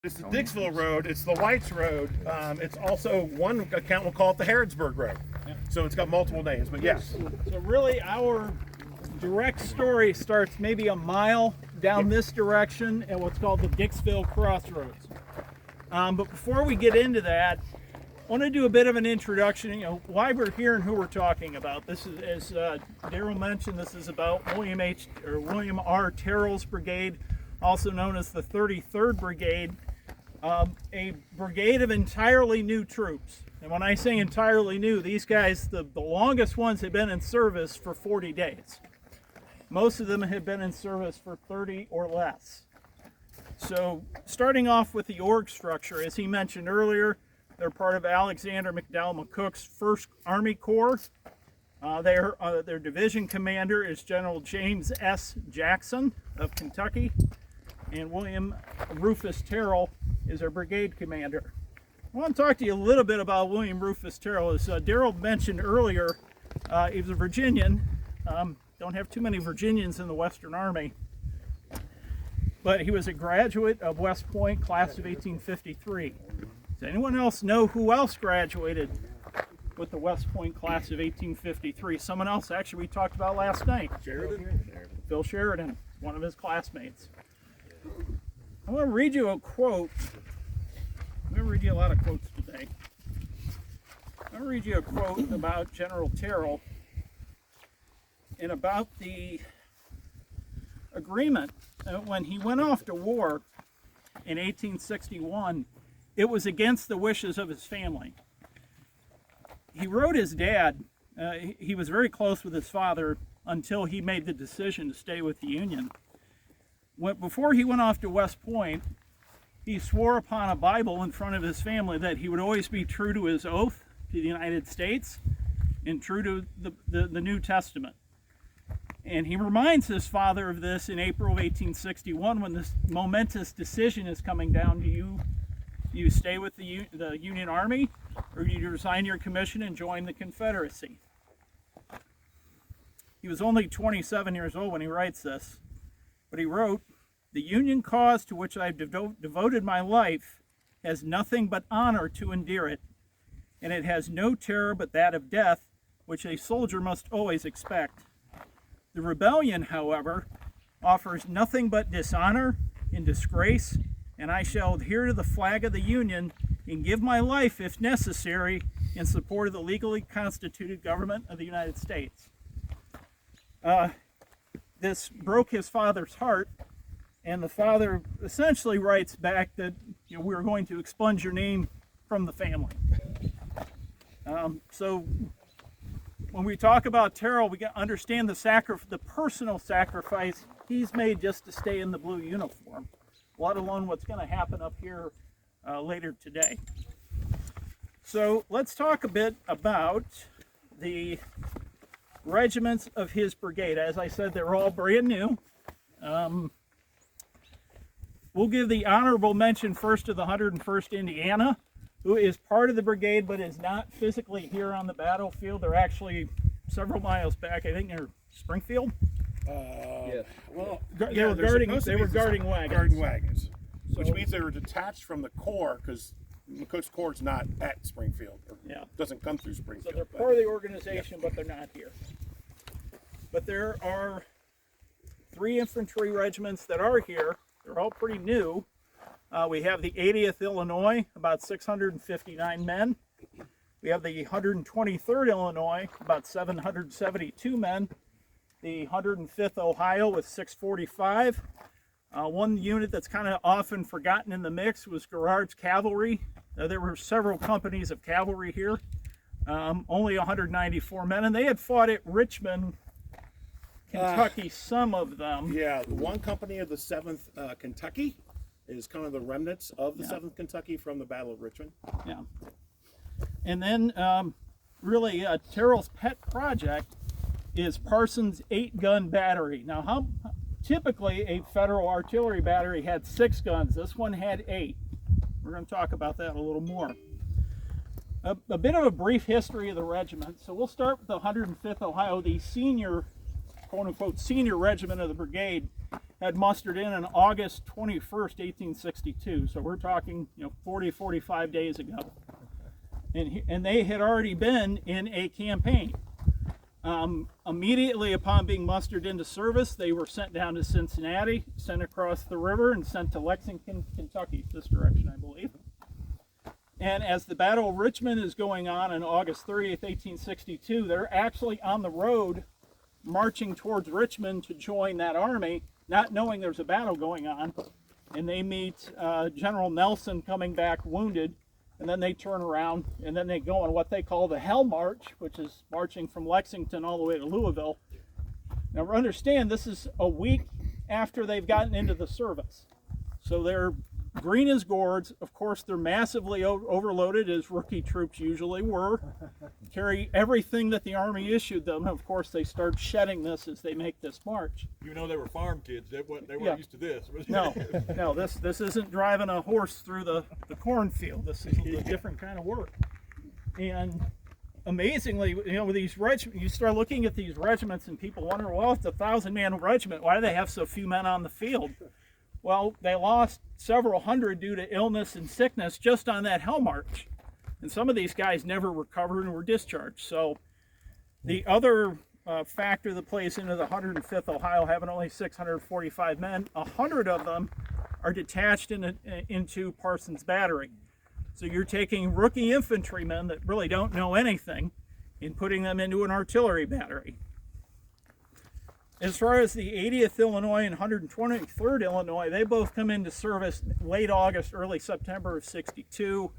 It's the Dixville Road. It's the Whites Road. It's also, one account will call it the Harrodsburg Road. Yeah. So it's got multiple names, but yes. So really our direct story starts maybe a mile down this direction at what's called the Dixville Crossroads. But before we get into that, I want to do a bit of an introduction, why we're here and who we're talking about. This is, as Darryl mentioned, this is about William R. Terrill's brigade, also known as the 33rd Brigade, a brigade of entirely new troops. And when I say entirely new, these guys, the longest ones have been in service for 40 days. Most of them have been in service for 30 or less. So starting off with the org structure, as he mentioned earlier, they're part of Alexander McDowell McCook's 1st Army Corps. Their division commander is General James S. Jackson of Kentucky, and William Rufus Terrill is our brigade commander. I want to talk to you a little bit about William Rufus Terrill. As Darryl mentioned earlier, he was a Virginian. Don't have too many Virginians in the Western Army, but he was a graduate of West Point, class of 1853. Does anyone else know who else graduated with the West Point class of 1853? Someone else actually we talked about last night. Phil Sheridan, one of his classmates. I want to read you a quote. I'm going to read you a lot of quotes today. I'm going to read you a quote about General Terrill and about the agreement. When he went off to war in 1861, it was against the wishes of his family. He wrote his dad, he was very close with his father until he made the decision to stay with the Union. Before he went off to West Point, he swore upon a Bible in front of his family that he would always be true to his oath to the United States and true to the New Testament. And he reminds his father of this in April of 1861 when this momentous decision is coming down. Do you stay with the Union Army, or do you resign your commission and join the Confederacy? He was only 27 years old when he writes this, but he wrote, "The Union cause to which I have devoted my life has nothing but honor to endear it, and it has no terror but that of death, which a soldier must always expect. The rebellion, however, offers nothing but dishonor and disgrace, and I shall adhere to the flag of the Union and give my life, if necessary, in support of the legally constituted government of the United States." This broke his father's heart, and the father essentially writes back that we're going to expunge your name from the family. So when we talk about Terrill, we got to understand the personal sacrifice he's made just to stay in the blue uniform, let alone what's going to happen up here later today. So let's talk a bit about the regiments of his brigade. As I said, they're all brand new. We'll give the honorable mention first to the 101st Indiana, who is part of the brigade but is not physically here on the battlefield. They're actually several miles back. I think near Springfield. Yes. Well, they were guarding wagons. Which means they were detached from the Corps, because McCook's Corps is not at Springfield. Doesn't come through Springfield. So they're part of the organization, but they're not here. But there are 3 infantry regiments that are here. They're all pretty new. We have the 80th Illinois, about 659 men. We have the 123rd Illinois, about 772 men. The 105th Ohio with 645. One unit that's kind of often forgotten in the mix was Garrard's Cavalry. There were several companies of cavalry here, only 194 men, and they had fought at Richmond, Kentucky, some of them. Yeah, one company of the 7th Kentucky is kind of the remnants of the 7th Kentucky from the Battle of Richmond. Yeah. And then really Terrill's pet project is Parsons' 8-gun battery. Now, typically a Federal artillery battery had 6 guns. This one had 8. We're going to talk about that a little more. A bit of a brief history of the regiment. So we'll start with the 105th Ohio, the senior quote-unquote senior regiment of the brigade had mustered in on August 21st, 1862. So we're talking, 40, 45 days ago. And they had already been in a campaign. Immediately upon being mustered into service, they were sent down to Cincinnati, sent across the river, and sent to Lexington, Kentucky, this direction, I believe. And as the Battle of Richmond is going on August 30th, 1862, they're actually on the road marching towards Richmond to join that army, not knowing there's a battle going on. And they meet General Nelson coming back wounded, and then they turn around and then they go on what they call the Hell March, which is marching from Lexington all the way to Louisville. Now understand, this is a week after they've gotten into the service. So they're green as gourds. Of course, they're massively overloaded, as rookie troops usually were. Carry everything that the Army issued them. Of course, they start shedding this as they make this march. You know, they were farm kids. They weren't used to this. No, this isn't driving a horse through the cornfield. This is a different kind of work. And amazingly, with these regiments, you start looking at these regiments and people wonder, well, if it's a 1,000-man regiment, why do they have so few men on the field? Well, they lost several hundred due to illness and sickness just on that Hell March. And some of these guys never recovered and were discharged. So the other factor that plays into the 105th Ohio having only 645 men, 100 of them are detached into Parsons Battery. So you're taking rookie infantrymen that really don't know anything and putting them into an artillery battery. As far as the 80th Illinois and 123rd Illinois, they both come into service late August, early September of '62.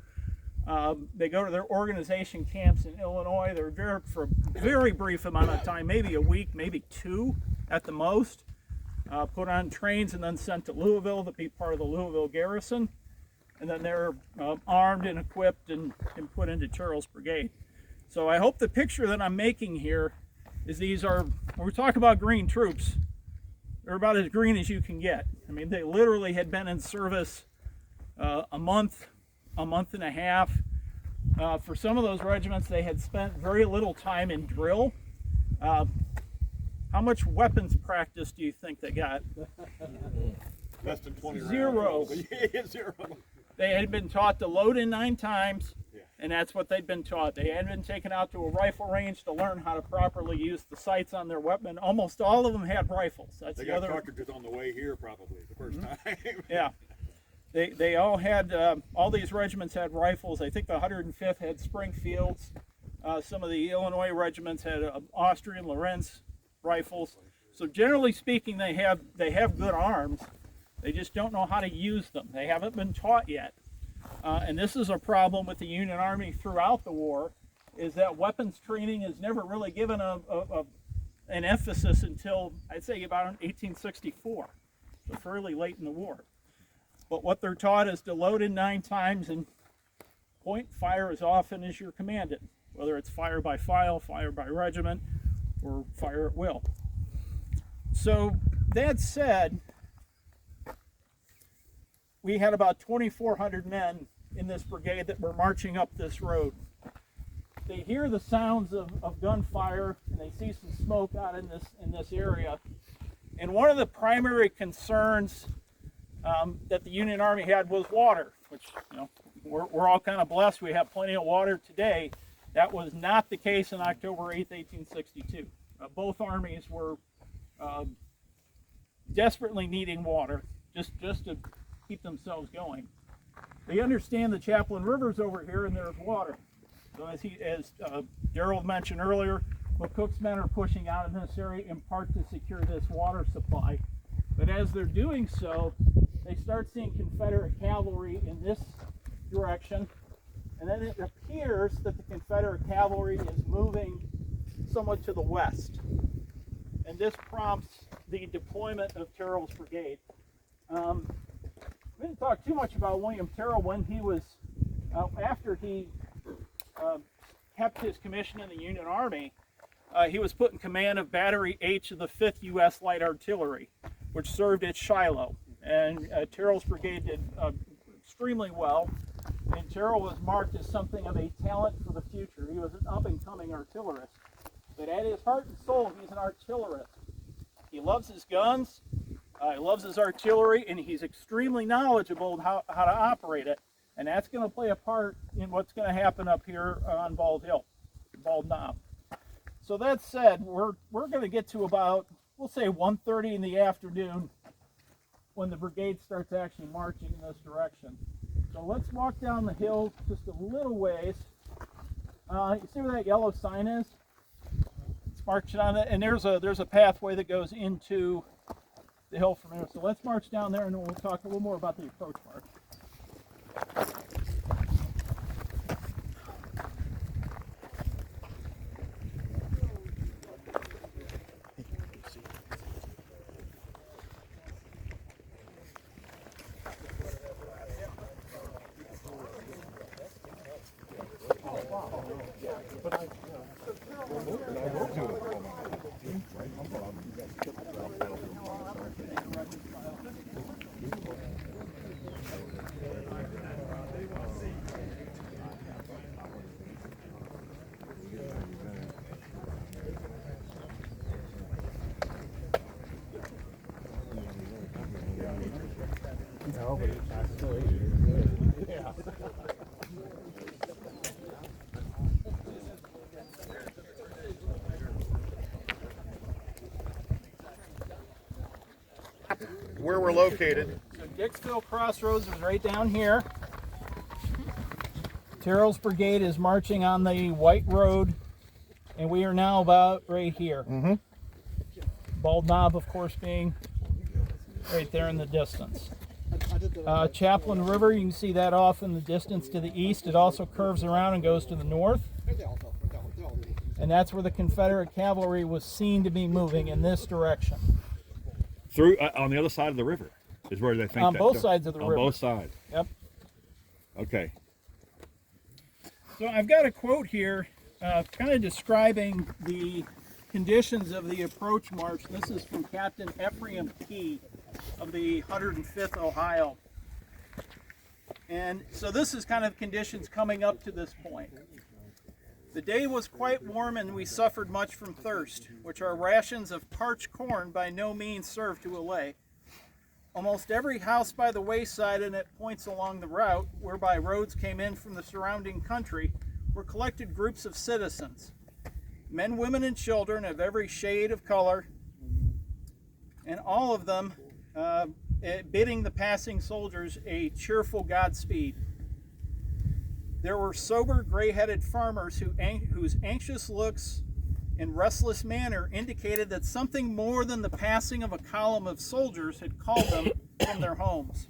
They go to their organization camps in Illinois. They're there for a very brief amount of time, maybe a week, maybe two at the most. Put on trains and then sent to Louisville to be part of the Louisville garrison. And then they're armed and equipped and put into Terrill's brigade. So I hope the picture that I'm making here is when we talk about green troops, they're about as green as you can get. I mean, they literally had been in service a month and a half. For some of those regiments, they had spent very little time in drill. How much weapons practice do you think they got? Less than 20 Zero. rounds. Zero. They had been taught to load in 9 times, and that's what they'd been taught. They hadn't been taken out to a rifle range to learn how to properly use the sights on their weapon. Almost all of them had rifles. That's they the got other cartridges on the way here, probably the first time. Yeah, they all had. All these regiments had rifles. I think the 105th had Springfields. Some of the Illinois regiments had Austrian Lorenz rifles. So generally speaking, they have good arms. They just don't know how to use them. They haven't been taught yet. And this is a problem with the Union Army throughout the war, is that weapons training is never really given an emphasis until, I'd say, about 1864, so fairly late in the war. But what they're taught is to load in 9 times and point fire as often as you're commanded, whether it's fire by file, fire by regiment, or fire at will. So that said, we had about 2,400 men in this brigade that were marching up this road. They hear the sounds of gunfire and they see some smoke out in this area. And one of the primary concerns that the Union Army had was water, which we're all kind of blessed. We have plenty of water today. That was not the case on October 8th, 1862. Both armies were desperately needing water just to keep themselves going. They understand the Chaplain River's over here and there's water. So as Terrill mentioned earlier, McCook's men are pushing out in this area in part to secure this water supply. But as they're doing so, they start seeing Confederate cavalry in this direction. And then it appears that the Confederate cavalry is moving somewhat to the west. And this prompts the deployment of Terrill's brigade. We didn't talk too much about William Terrill when he was, after he kept his commission in the Union Army, he was put in command of Battery H of the 5th U.S. Light Artillery, which served at Shiloh. And Terrill's brigade did extremely well, and Terrill was marked as something of a talent for the future. He was an up-and-coming artillerist. But at his heart and soul, he's an artillerist. He loves his guns, he loves his artillery, and he's extremely knowledgeable of how to operate it. And that's going to play a part in what's going to happen up here on Bald Knob. So that said, we're going to get to about, we'll say 1:30 in the afternoon when the brigade starts actually marching in this direction. So let's walk down the hill just a little ways. You see where that yellow sign is? Let's march on it, and there's a pathway that goes into the hill from there. So let's march down there, and then we'll talk a little more about the approach march. No, but it's actually yeah. Where we're located. So Dixville Crossroads is right down here. Terrill's brigade is marching on the White Road, and we are now about right here. Bald Knob, of course, being right there in the distance. Chaplain River, you can see that off in the distance to the east. It also curves around and goes to the north. And that's where the Confederate cavalry was seen to be moving, in this direction. Through on the other side of the river is where they think On that. both sides of the river. On both sides. Yep. Okay. So I've got a quote here kind of describing the conditions of the approach march. This is from Captain Ephraim P. of the 105th Ohio. And so this is kind of conditions coming up to this point. The day was quite warm, and we suffered much from thirst, which our rations of parched corn by no means served to allay. Almost every house by the wayside and at points along the route, whereby roads came in from the surrounding country, were collected groups of citizens, men, women, and children of every shade of color, and all of them bidding the passing soldiers a cheerful Godspeed. There were sober, gray-headed farmers whose anxious looks and restless manner indicated that something more than the passing of a column of soldiers had called them from their homes.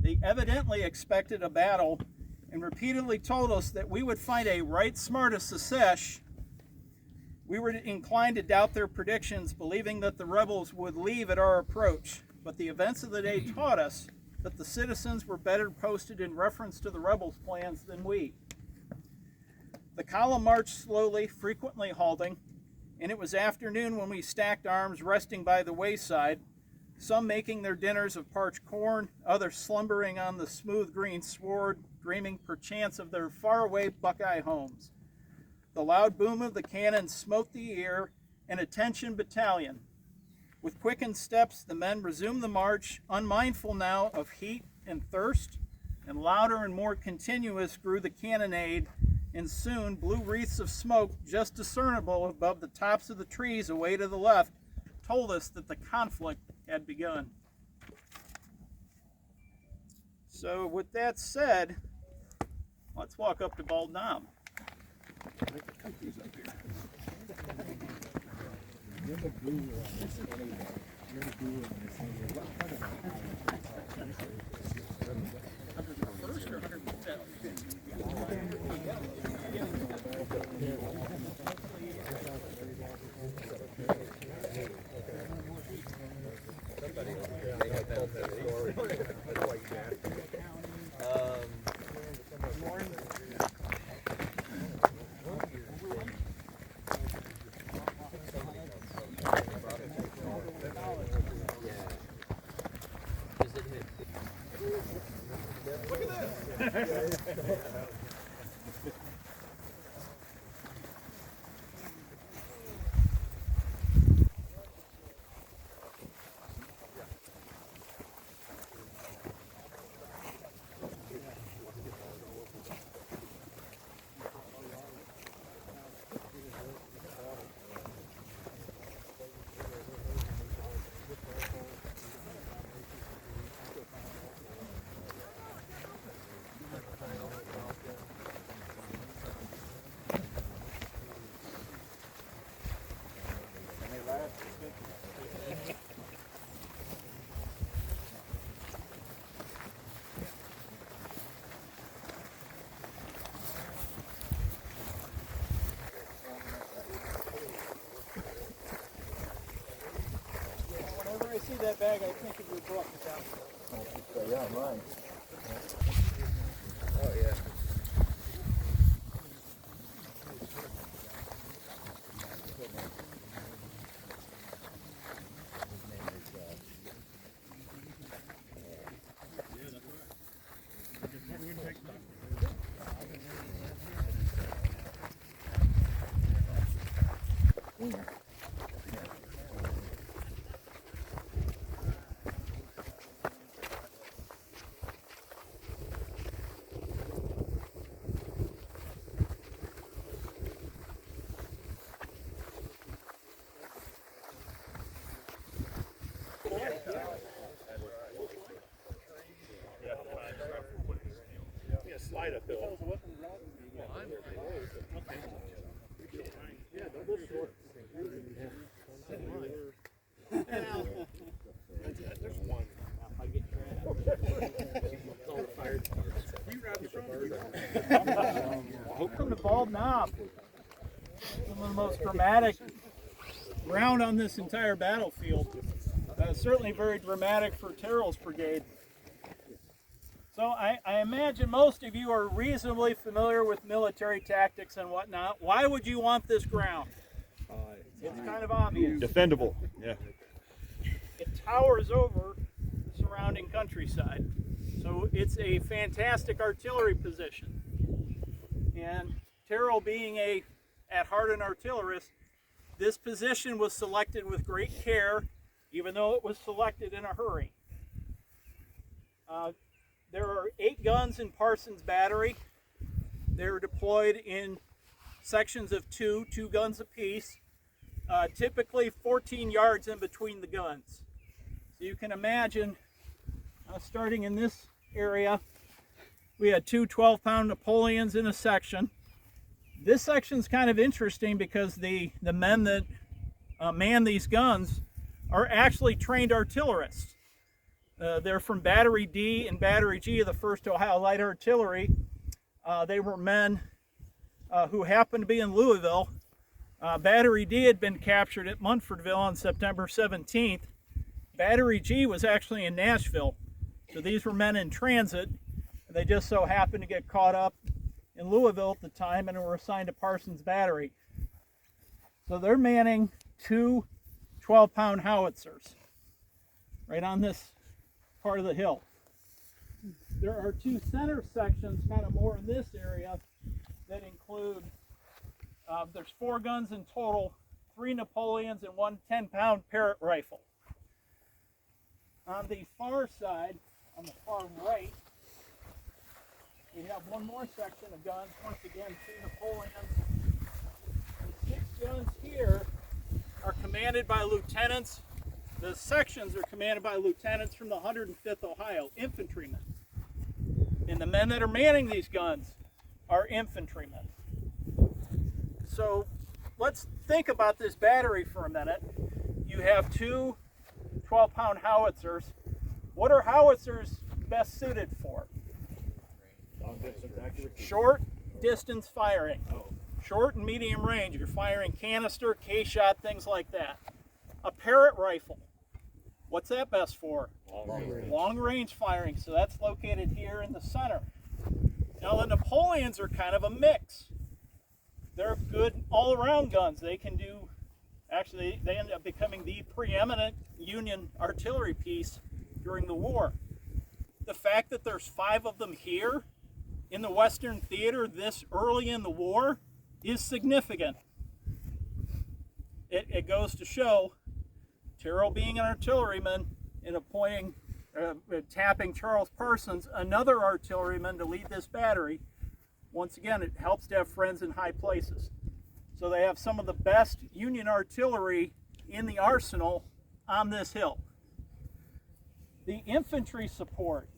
They evidently expected a battle and repeatedly told us that we would find a right smart of secesh. We were inclined to doubt their predictions, believing that the rebels would leave at our approach. But the events of the day taught us that the citizens were better posted in reference to the rebels' plans than we. The column marched slowly, frequently halting, and it was afternoon when we stacked arms, resting by the wayside, some making their dinners of parched corn, others slumbering on the smooth green sward, dreaming perchance of their faraway Buckeye homes. The loud boom of the cannon smote the ear, and "Attention battalion!" With quickened steps, the men resumed the march, unmindful now of heat and thirst, and louder and more continuous grew the cannonade, and soon blue wreaths of smoke, just discernible above the tops of the trees away to the left, told us that the conflict had begun. So with that said, let's walk up to Bald Knob. that bag, I think, of your book. Yeah, mine. Yeah, slide uphill. There's one. From the Bald Knob, one of the most dramatic round on this entire battlefield. Certainly very dramatic for Terrill's brigade. So I imagine most of you are reasonably familiar with military tactics and whatnot. Why would you want this ground? It's kind of obvious. Defendable. Yeah. It towers over the surrounding countryside. So it's a fantastic artillery position. And Terrill being at heart an artillerist, this position was selected with great care, even though it was selected in a hurry. There are 8 guns in Parsons Battery. They're deployed in sections of 2 guns apiece, typically 14 yards in between the guns. So you can imagine, starting in this area, we had 2 12-pound Napoleons in a section. This section's kind of interesting because the men that man these guns are actually trained artillerists. They're from Battery D and Battery G of the 1st Ohio Light Artillery. They were men who happened to be in Louisville. Battery D had been captured at Munfordville on September 17th. Battery G was actually in Nashville. So these were men in transit. They just so happened to get caught up in Louisville at the time and were assigned to Parsons Battery. So they're manning 2 12-pound howitzers right on this part of the hill. There are 2 center sections kind of more in this area that include, there's 4 guns in total, 3 Napoleons and 1 10-pound Parrott rifle. On the far side, on the far right, we have one more section of guns, once again 2 Napoleons. The 6 guns here are commanded by lieutenants. The sections are commanded by lieutenants from the 105th Ohio, infantrymen. And the men that are manning these guns are infantrymen. So let's think about this battery for a minute. You have 2 12-pound howitzers. What are howitzers best suited for? Short distance firing. Short and medium range. You're firing canister, K-shot, things like that. A Parrott rifle. What's that best for? Long range firing. So that's located here in the center. Now the Napoleons are kind of a mix. They're good all-around guns. They can do, actually they end up becoming the preeminent Union artillery piece during the war. The fact that there's 5 of them here in the Western Theater this early in the war is significant. It goes to show Terrill being an artilleryman and tapping Charles Parsons, another artilleryman, to lead this battery. Once again, it helps to have friends in high places. So they have some of the best Union artillery in the arsenal on this hill. The infantry support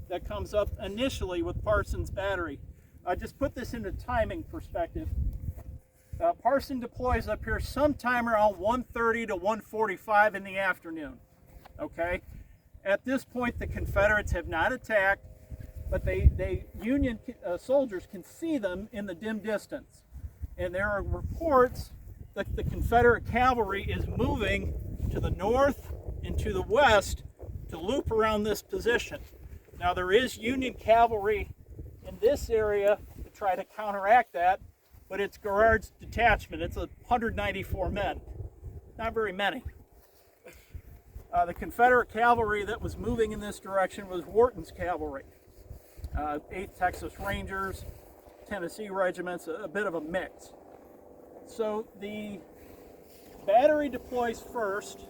that comes up initially with Parsons Battery. Just put this into timing perspective. Parson deploys up here sometime around 1:30 to 1:45 in the afternoon. Okay? At this point, the Confederates have not attacked, but Union soldiers can see them in the dim distance. And there are reports that the Confederate cavalry is moving to the north and to the west to loop around this position. Now there is Union cavalry in this area to try to counteract that, but it's Garrard's detachment. It's 194 men, not very many. The Confederate cavalry that was moving in this direction was Wharton's cavalry, 8th Texas Rangers, Tennessee regiments, a bit of a mix. So the battery deploys first,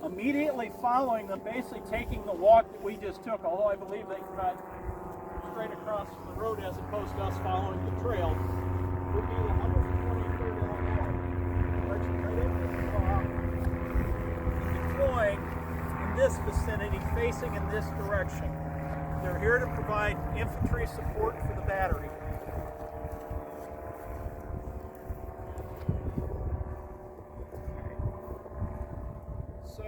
immediately following them, basically taking the walk that we just took, although I believe they cut straight across the road as opposed to us following the trail, would be the 123rd Illinois, marching right up this block, deploying in this vicinity, facing in this direction. They're here to provide infantry support for the battery. So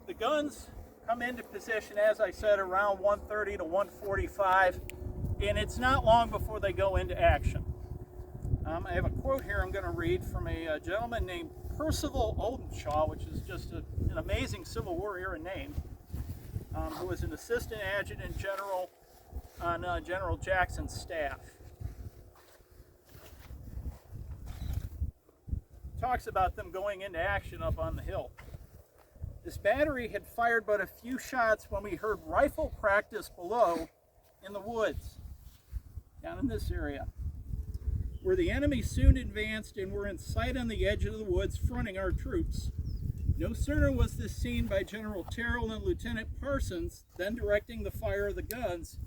the guns come into position, as I said, around 1:30 to 1:45, and it's not long before they go into action. I have a quote here I'm going to read from a gentleman named Percival Odenshaw, which is just an amazing Civil War era name, who was an assistant adjutant general on General Jackson's staff. Talks about them going into action up on the hill. This battery had fired but a few shots when we heard rifle practice below in the woods, down in this area, where the enemy soon advanced and were in sight on the edge of the woods fronting our troops. No sooner was this seen by General Terrill and Lieutenant Parsons, then directing the fire of the guns,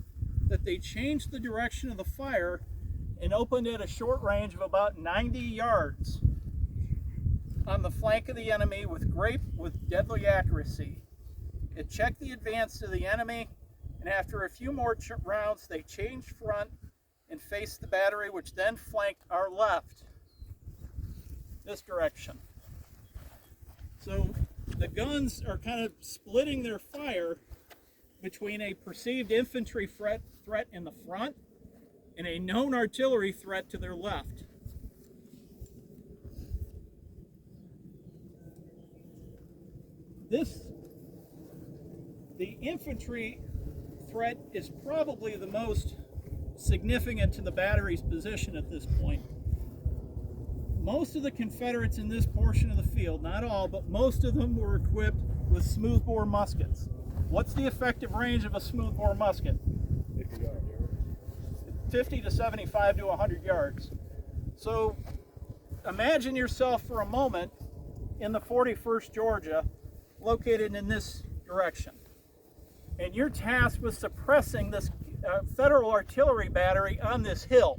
that they changed the direction of the fire and opened at a short range of about 90 yards on the flank of the enemy with deadly accuracy. It checked the advance to the enemy, and after a few more rounds, they changed front and faced the battery, which then flanked our left, this direction. So the guns are kind of splitting their fire between a perceived infantry threat in the front and a known artillery threat to their left. The infantry threat is probably the most significant to the battery's position at this point. Most of the Confederates in this portion of the field, not all, but most of them were equipped with smoothbore muskets. What's the effective range of a smoothbore musket? 50 to 75 to 100 yards. So imagine yourself for a moment in the 41st Georgia, located in this direction, and you're tasked with suppressing this federal artillery battery on this hill.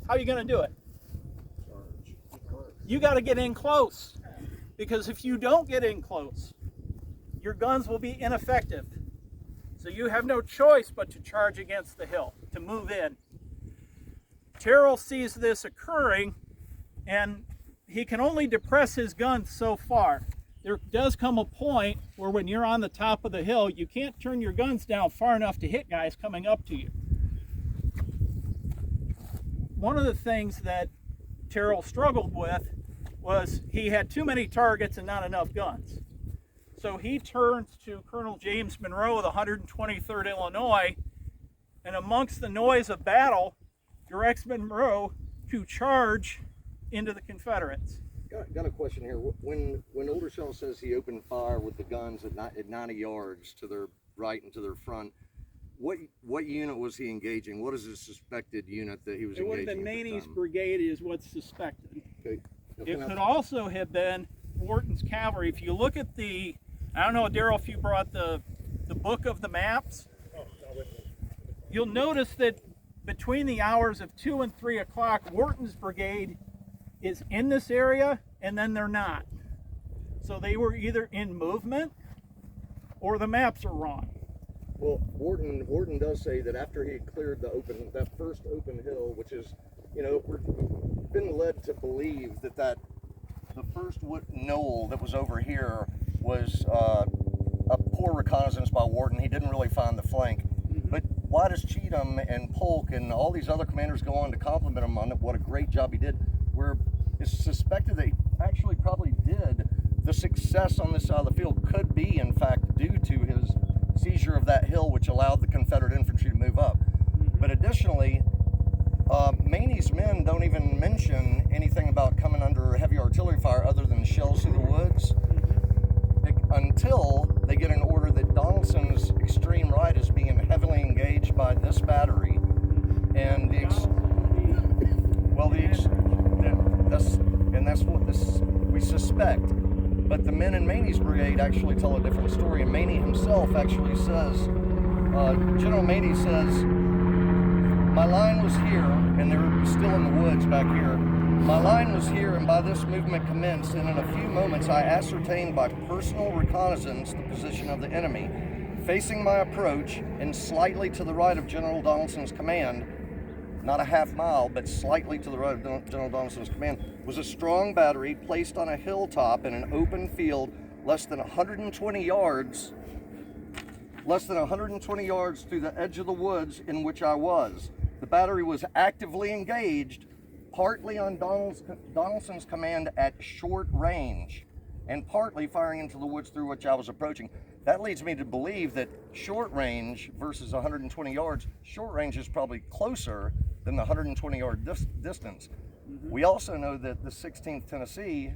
How are you going to do it? You got to get in close, because if you don't get in close, your guns will be ineffective. So you have no choice but to charge against the hill, to move in. Terrill sees this occurring, and he can only depress his guns so far. There does come a point where when you're on the top of the hill, you can't turn your guns down far enough to hit guys coming up to you. One of the things that Terrill struggled with was he had too many targets and not enough guns. So he turns to Colonel James Monroe of the 123rd Illinois, and amongst the noise of battle, directs Monroe to charge into the Confederates. Got a question here. When Oldershaw says he opened fire with the guns at 90 yards to their right and to their front, what unit was he engaging? What is the suspected unit that he was engaging? It would have been Maney's Brigade is what's suspected. Okay. It could also have been Wharton's cavalry. If you look at I don't know, Darrell, if you brought the book of the maps, you'll notice that between the hours of 2 and 3 o'clock, Wharton's brigade is in this area, and then they're not. So they were either in movement or the maps are wrong. Well, Wharton does say that after he cleared that first open hill, which is, we've been led to believe that the first knoll that was over here was a poor reconnaissance by Wharton. He didn't really find the flank. Mm-hmm. But why does Cheatham and Polk and all these other commanders go on to compliment him on what a great job he did? It's suspected they actually probably did the success on this side of the field could be, in fact, due to his seizure of that hill, which allowed the Confederate infantry to move up. But additionally, Maney's men don't even mention anything about coming under heavy artillery fire other than shells through the woods until they get an order that Donaldson's extreme right is being heavily engaged by this battery, and that's what we suspect. But the men in Maney's brigade actually tell a different story, and Maney himself actually says, General Maney says, my line was here, and they're still in the woods back here. My line was here, and by this movement commenced, and in a few moments I ascertained by personal reconnaissance the position of the enemy. Facing my approach, and slightly to the right of General Donaldson's command, not a half mile, but slightly to the right of General Donaldson's command, was a strong battery placed on a hilltop in an open field less than 120 yards through the edge of the woods in which I was. The battery was actively engaged, partly on Donaldson's command at short range, and partly firing into the woods through which I was approaching. That leads me to believe that short range versus 120 yards, short range is probably closer than the 120-yard distance. We also know that the 16th Tennessee,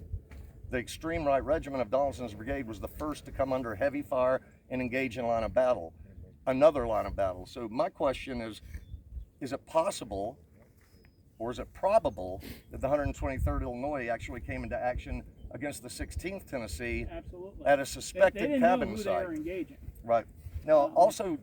the extreme right regiment of Donaldson's brigade, was the first to come under heavy fire and engage in a line of battle, another line of battle. So my question is it possible, or is it probable, that the 123rd Illinois actually came into action against the 16th Tennessee at a suspected cabin site? They were engaging. Right. Now, also,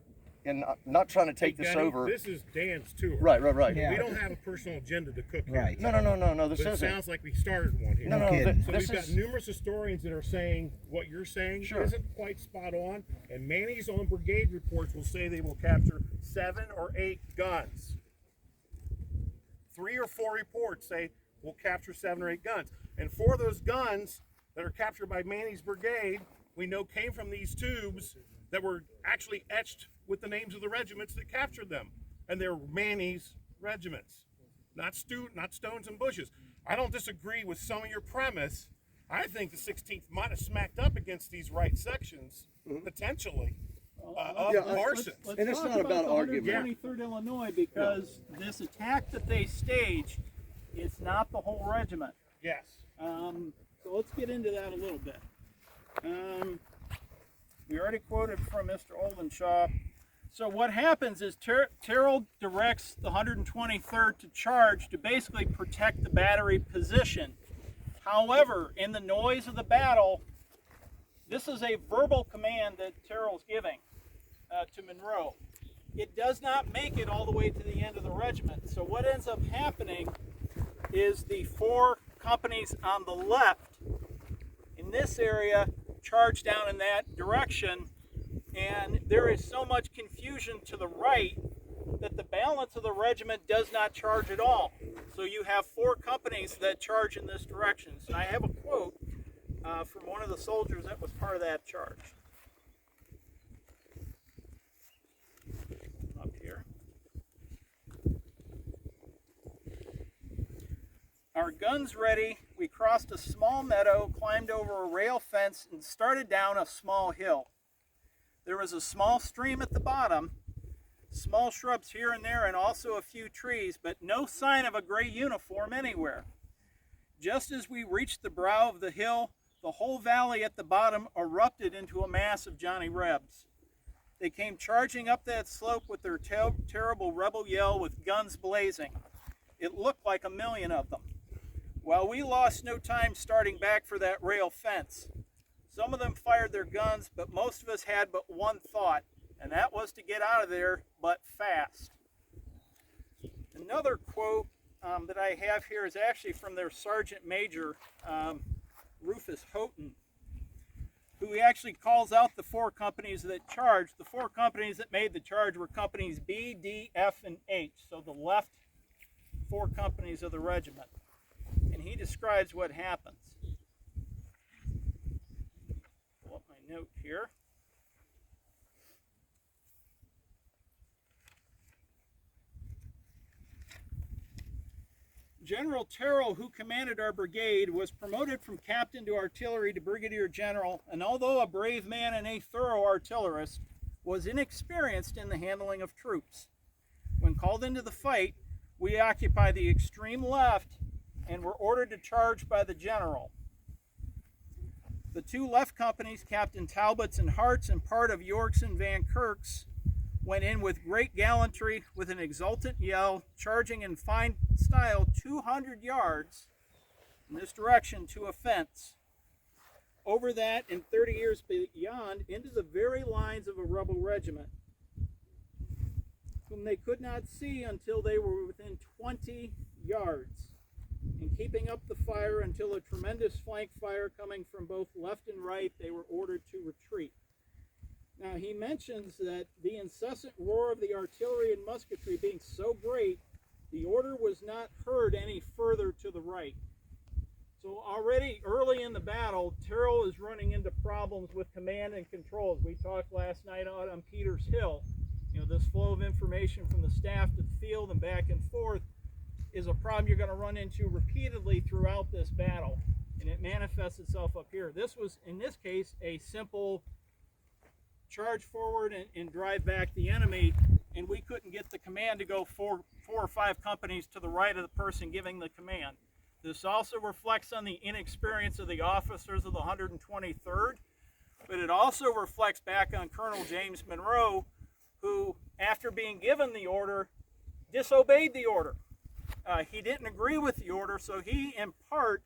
and not trying to take this Danny, over. This is Dan's tour. Right. Yeah. We don't have a personal agenda to cook here. Right. No. This But it isn't. sounds like we started one here. No. kidding. So This we've got is numerous historians that are saying what you're saying Sure. isn't quite spot on, and Maney's own brigade reports will say they will capture 7 or 8 guns. 3 or 4 reports say we'll capture 7 or 8 guns, and 4 of those guns that are captured by Maney's brigade, we know came from these tubes that were actually etched with the names of the regiments that captured them, and they're Maney's regiments, not Stones and Bushes. I don't disagree with some of your premise. I think the 16th might have smacked up against these right sections, potentially, of Parsons. Let's And it's talk not about the argument. 123rd Illinois, because this attack that they staged, it's not the whole regiment. Yes. So let's get into that a little bit. We already quoted from Mr. Oldenshaw. So what happens is Terrill directs the 123rd to charge to basically protect the battery position. However, in the noise of the battle, this is a verbal command that Terrill's giving to Monroe. It does not make it all the way to the end of the regiment. So what ends up happening is the 4 companies on the left in this area charge down in that direction, and there is so much confusion to the right that the balance of the regiment does not charge at all. So you have 4 companies that charge in this direction. So I have a quote from one of the soldiers that was part of that charge. Up here. Our guns ready, we crossed a small meadow, climbed over a rail fence, and started down a small hill. There was a small stream at the bottom, small shrubs here and there, and also a few trees, but no sign of a gray uniform anywhere. Just as we reached the brow of the hill, the whole valley at the bottom erupted into a mass of Johnny Rebs. They came charging up that slope with their terrible rebel yell with guns blazing. It looked like 1,000,000 of them. Well, we lost no time starting back for that rail fence. Some of them fired their guns, but most of us had but one thought, and that was to get out of there, but fast. Another quote that I have here is actually from their Sergeant Major, Rufus Houghton, who actually calls out the 4 companies that charged. The 4 companies that made the charge were companies B, D, F, and H, so the left 4 companies of the regiment. And he describes what happens. Pull up my note here. General Terrill, who commanded our brigade, was promoted from captain to artillery to brigadier general, and although a brave man and a thorough artillerist, was inexperienced in the handling of troops. When called into the fight, we occupied the extreme left and were ordered to charge by the general. The two left companies, Captain Talbot's and Hart's and part of York's and Van Kirk's, went in with great gallantry with an exultant yell, charging in fine style 200 yards in this direction to a fence. Over that and 30 years beyond into the very lines of a rebel regiment, whom they could not see until they were within 20 yards, and keeping up the fire until a tremendous flank fire coming from both left and right, they were ordered to retreat. Now he mentions that the incessant roar of the artillery and musketry being so great, the order was not heard any further to the right. So already early in the battle, Terrill is running into problems with command and controls. We talked last night out on Peters Hill. You know, this flow of information from the staff to the field and back and forth is a problem you're going to run into repeatedly throughout this battle, and it manifests itself up here. This was, in this case, a simple charge forward and drive back the enemy, and we couldn't get the command to go four or five companies to the right of the person giving the command. This also reflects on the inexperience of the officers of the 123rd, but it also reflects back on Colonel James Monroe, who, after being given the order, disobeyed the order. He didn't agree with the order, so he, in part,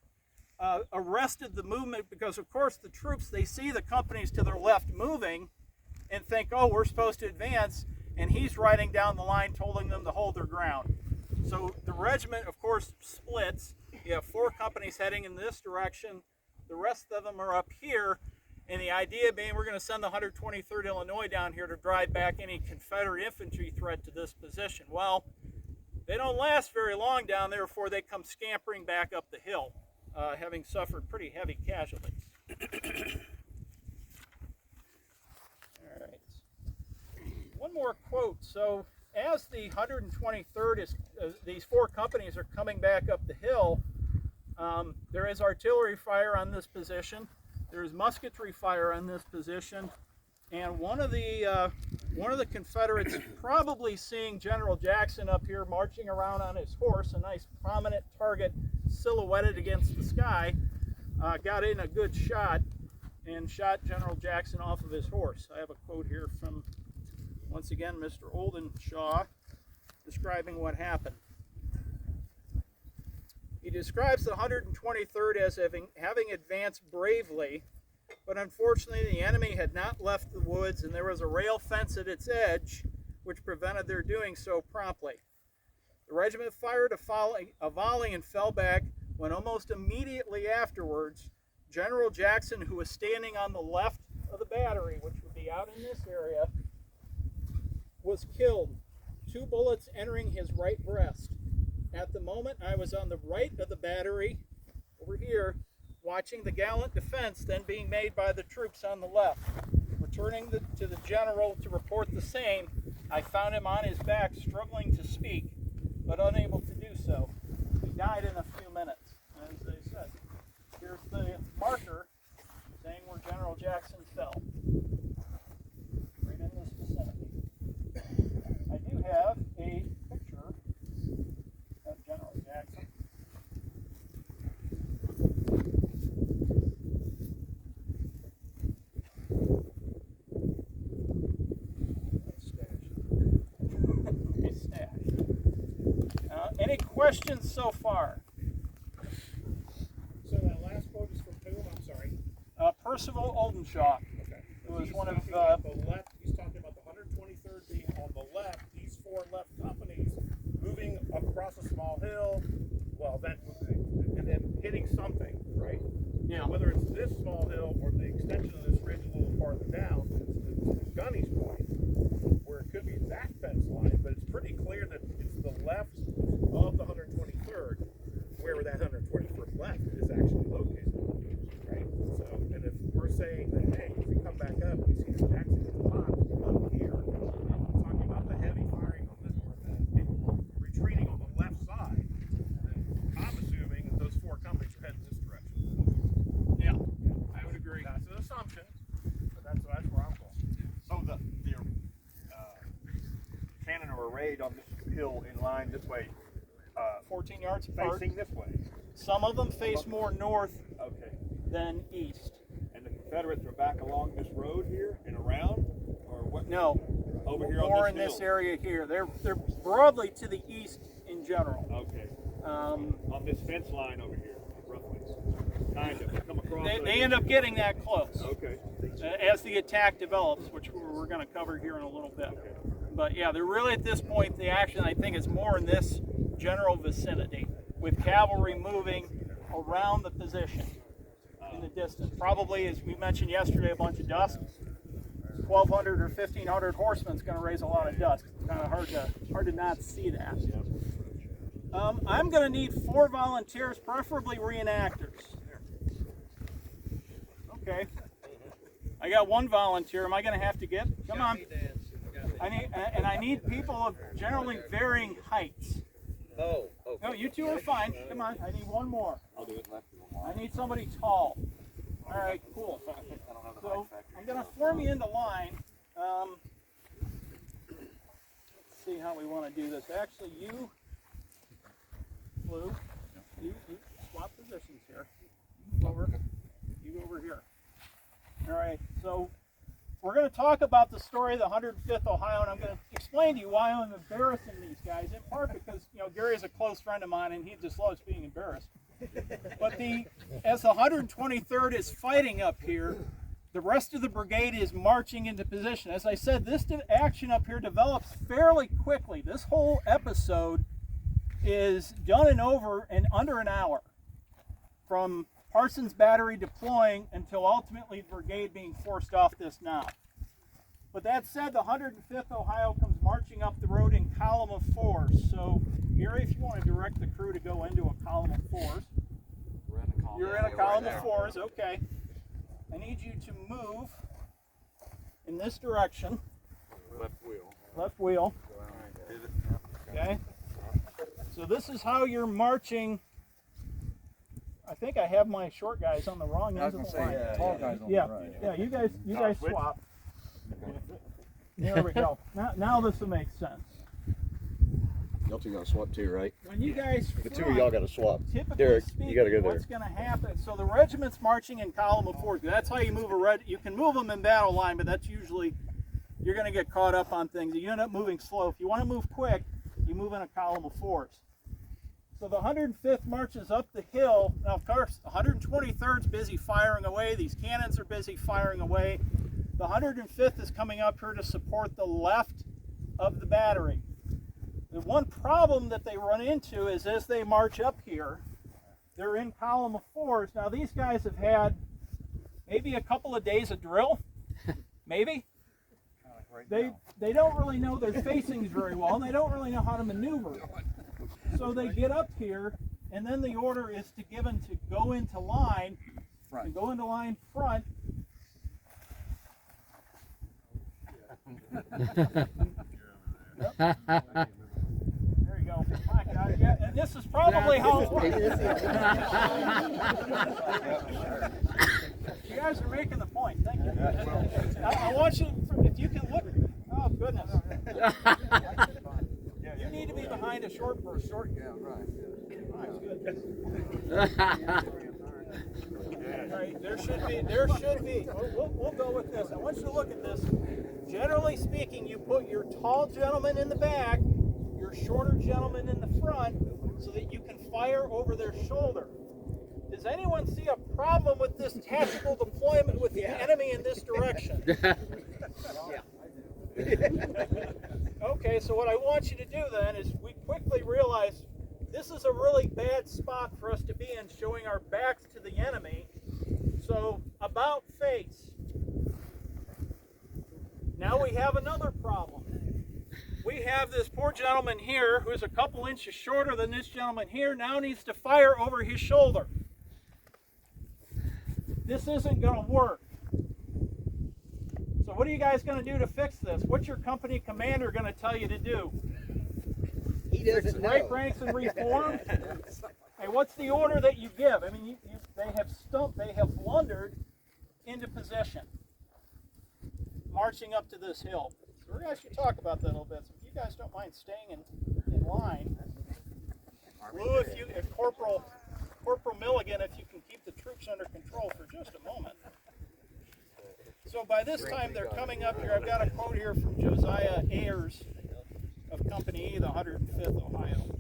arrested the movement because, of course, the troops, they see the companies to their left moving and think, oh, we're supposed to advance, and he's riding down the line telling them to hold their ground. So the regiment, of course, splits. You have four companies heading in this direction. The rest of them are up here, and the idea being we're going to send the 123rd Illinois down here to drive back any Confederate infantry threat to this position. Well, they don't last very long down there before they come scampering back up the hill, having suffered pretty heavy casualties. All right. One more quote. So as the 123rd is, these four companies are coming back up the hill, there is artillery fire on this position. There is musketry fire on this position, and one of the Confederates, probably seeing General Jackson up here marching around on his horse, a nice prominent target silhouetted against the sky, got in a good shot and shot General Jackson off of his horse. I have a quote here from, once again, Mr. Oldenshaw, describing what happened. He describes the 123rd as having advanced bravely, but unfortunately the enemy had not left the woods and there was a rail fence at its edge which prevented their doing so promptly. The regiment fired a volley and fell back when almost immediately afterwards, General Jackson, who was standing on the left of the battery, which would be out in this area, was killed, 2 bullets entering his right breast. At the moment, I was on the right of the battery, over here, watching the gallant defense then being made by the troops on the left. Returning to the general to report the same, I found him on his back, struggling to speak, but unable to do so. He died in a few minutes, as they said. Here's the marker saying where General Jackson fell, right in this vicinity. I do have a picture of General Jackson. Nice stash. Any questions so far? So that last quote is from whom? I'm sorry. Percival Oldenshaw. Okay. It was He's one of talking about the left. He's talking about the 123rd being on the left. These four left companies moving across a small hill. Well, and then hitting something, right? Yeah. Whether it's this small hill or the extension of this ridge a little farther down, to Gunny's point, where it could be that fence line, but it's pretty clear that it's the left of the 123rd, where that 123rd left is actually located, right? So, and if we're saying that, hey, if you come back up, you see the Jackson get locked up here, talking about the heavy firing on this, or the retreating on the left side, then arrayed on this hill in line this way, 14 yards apart. facing this way. Some of them face more north Okay. than east. And the Confederates are back along this road here and around, or what? No, Over here on more this in this hill? area here. They're broadly to the east in general. Okay. Um, On this fence line over here, roughly. Kind of. They come across. they end up getting that close Okay. as the attack develops, which we're going to cover here in a little bit. But yeah, they're really at this point, the action I think is more in this general vicinity, with cavalry moving around the position in the distance. Probably, as we mentioned yesterday, a bunch of dust. 1,200 or 1,500 horsemen is going to raise a lot of dust. It's kind of hard to not see that. I'm going to need 4 volunteers, preferably reenactors. Okay. I got 1 volunteer. Am I going to have to get? Come on. I need people of generally varying heights. Oh, okay. No, you 2 are fine. Come on. I need 1 more. I'll do it left. I need somebody tall. All right, cool. So I'm going to form you into line. Let's see how we want to do this. Actually, you, Blue, you swap positions here. You go over here. All right, so we're going to talk about the story of the 105th Ohio, and I'm going to explain to you why I'm embarrassing these guys, in part because, Gary is a close friend of mine, and he just loves being embarrassed. But as the 123rd is fighting up here, the rest of the brigade is marching into position. As I said, this action up here develops fairly quickly. This whole episode is done and over in under an hour, from Parsons Battery deploying until ultimately the brigade being forced off this knob. But that said, the 105th Ohio comes marching up the road in column of 4s. So, Gary, if you want to direct the crew to go into a column of 4s. You're in a column of 4s, okay. I need you to move in this direction. Left wheel. Left wheel. Okay. So this is how you're marching. I think I have my short guys on the wrong end of the line. tall guys on Yeah, the right. yeah. You guys swap. There we go. Now this will make sense. Y'all 2 gotta swap too, right? When you guys The 2 of y'all gotta swap. typically Derek, speaking, you gotta go there. what's going to happen? So the regiment's marching in column of 4s. That's how you move a You can move them in battle line, but that's usually you're going to get caught up on things. You end up moving slow. If you want to move quick, you move in a column of 4s. So the 105th marches up the hill. Now, of course, the 123rd's busy firing away. These cannons are busy firing away. The 105th is coming up here to support the left of the battery. The one problem that they run into is as they march up here, they're in column of 4s. Now, these guys have had maybe a couple of days of drill, maybe. They don't really know their facings very well, and they don't really know how to maneuver. So they get up here, and then the order is given to go into line, and go into line front. There you go. My God, yeah, and this is probably how it works. You guys are making the point. Thank you. I want you, if you can look. Oh goodness. You need to be behind a short burst. Short. Yeah, right. All right, there should be. We'll go with this. I want you to look at this. Generally speaking, you put your tall gentleman in the back, your shorter gentleman in the front, so that you can fire over their shoulder. Does anyone see a problem with this tactical deployment with the enemy in this direction? Okay, so what I want you to do then is we quickly realize this is a really bad spot for us to be in, showing our backs to the enemy. So, about face. Now we have another problem. We have this poor gentleman here who is a couple inches shorter than this gentleman here, now needs to fire over his shoulder. This isn't going to work. So what are you guys going to do to fix this? What's your company commander going to tell you to do? He doesn't know. Break ranks and reform? Hey, what's the order that you give? I mean, they have blundered into position, marching up to this hill. So we're going to actually talk about that a little bit. So if you guys don't mind staying in line. Lou, if Corporal Milligan, if you can keep the troops under control for just a moment. So by this time they're coming up here. I've got a quote here from Josiah Ayers of Company E, the 105th Ohio.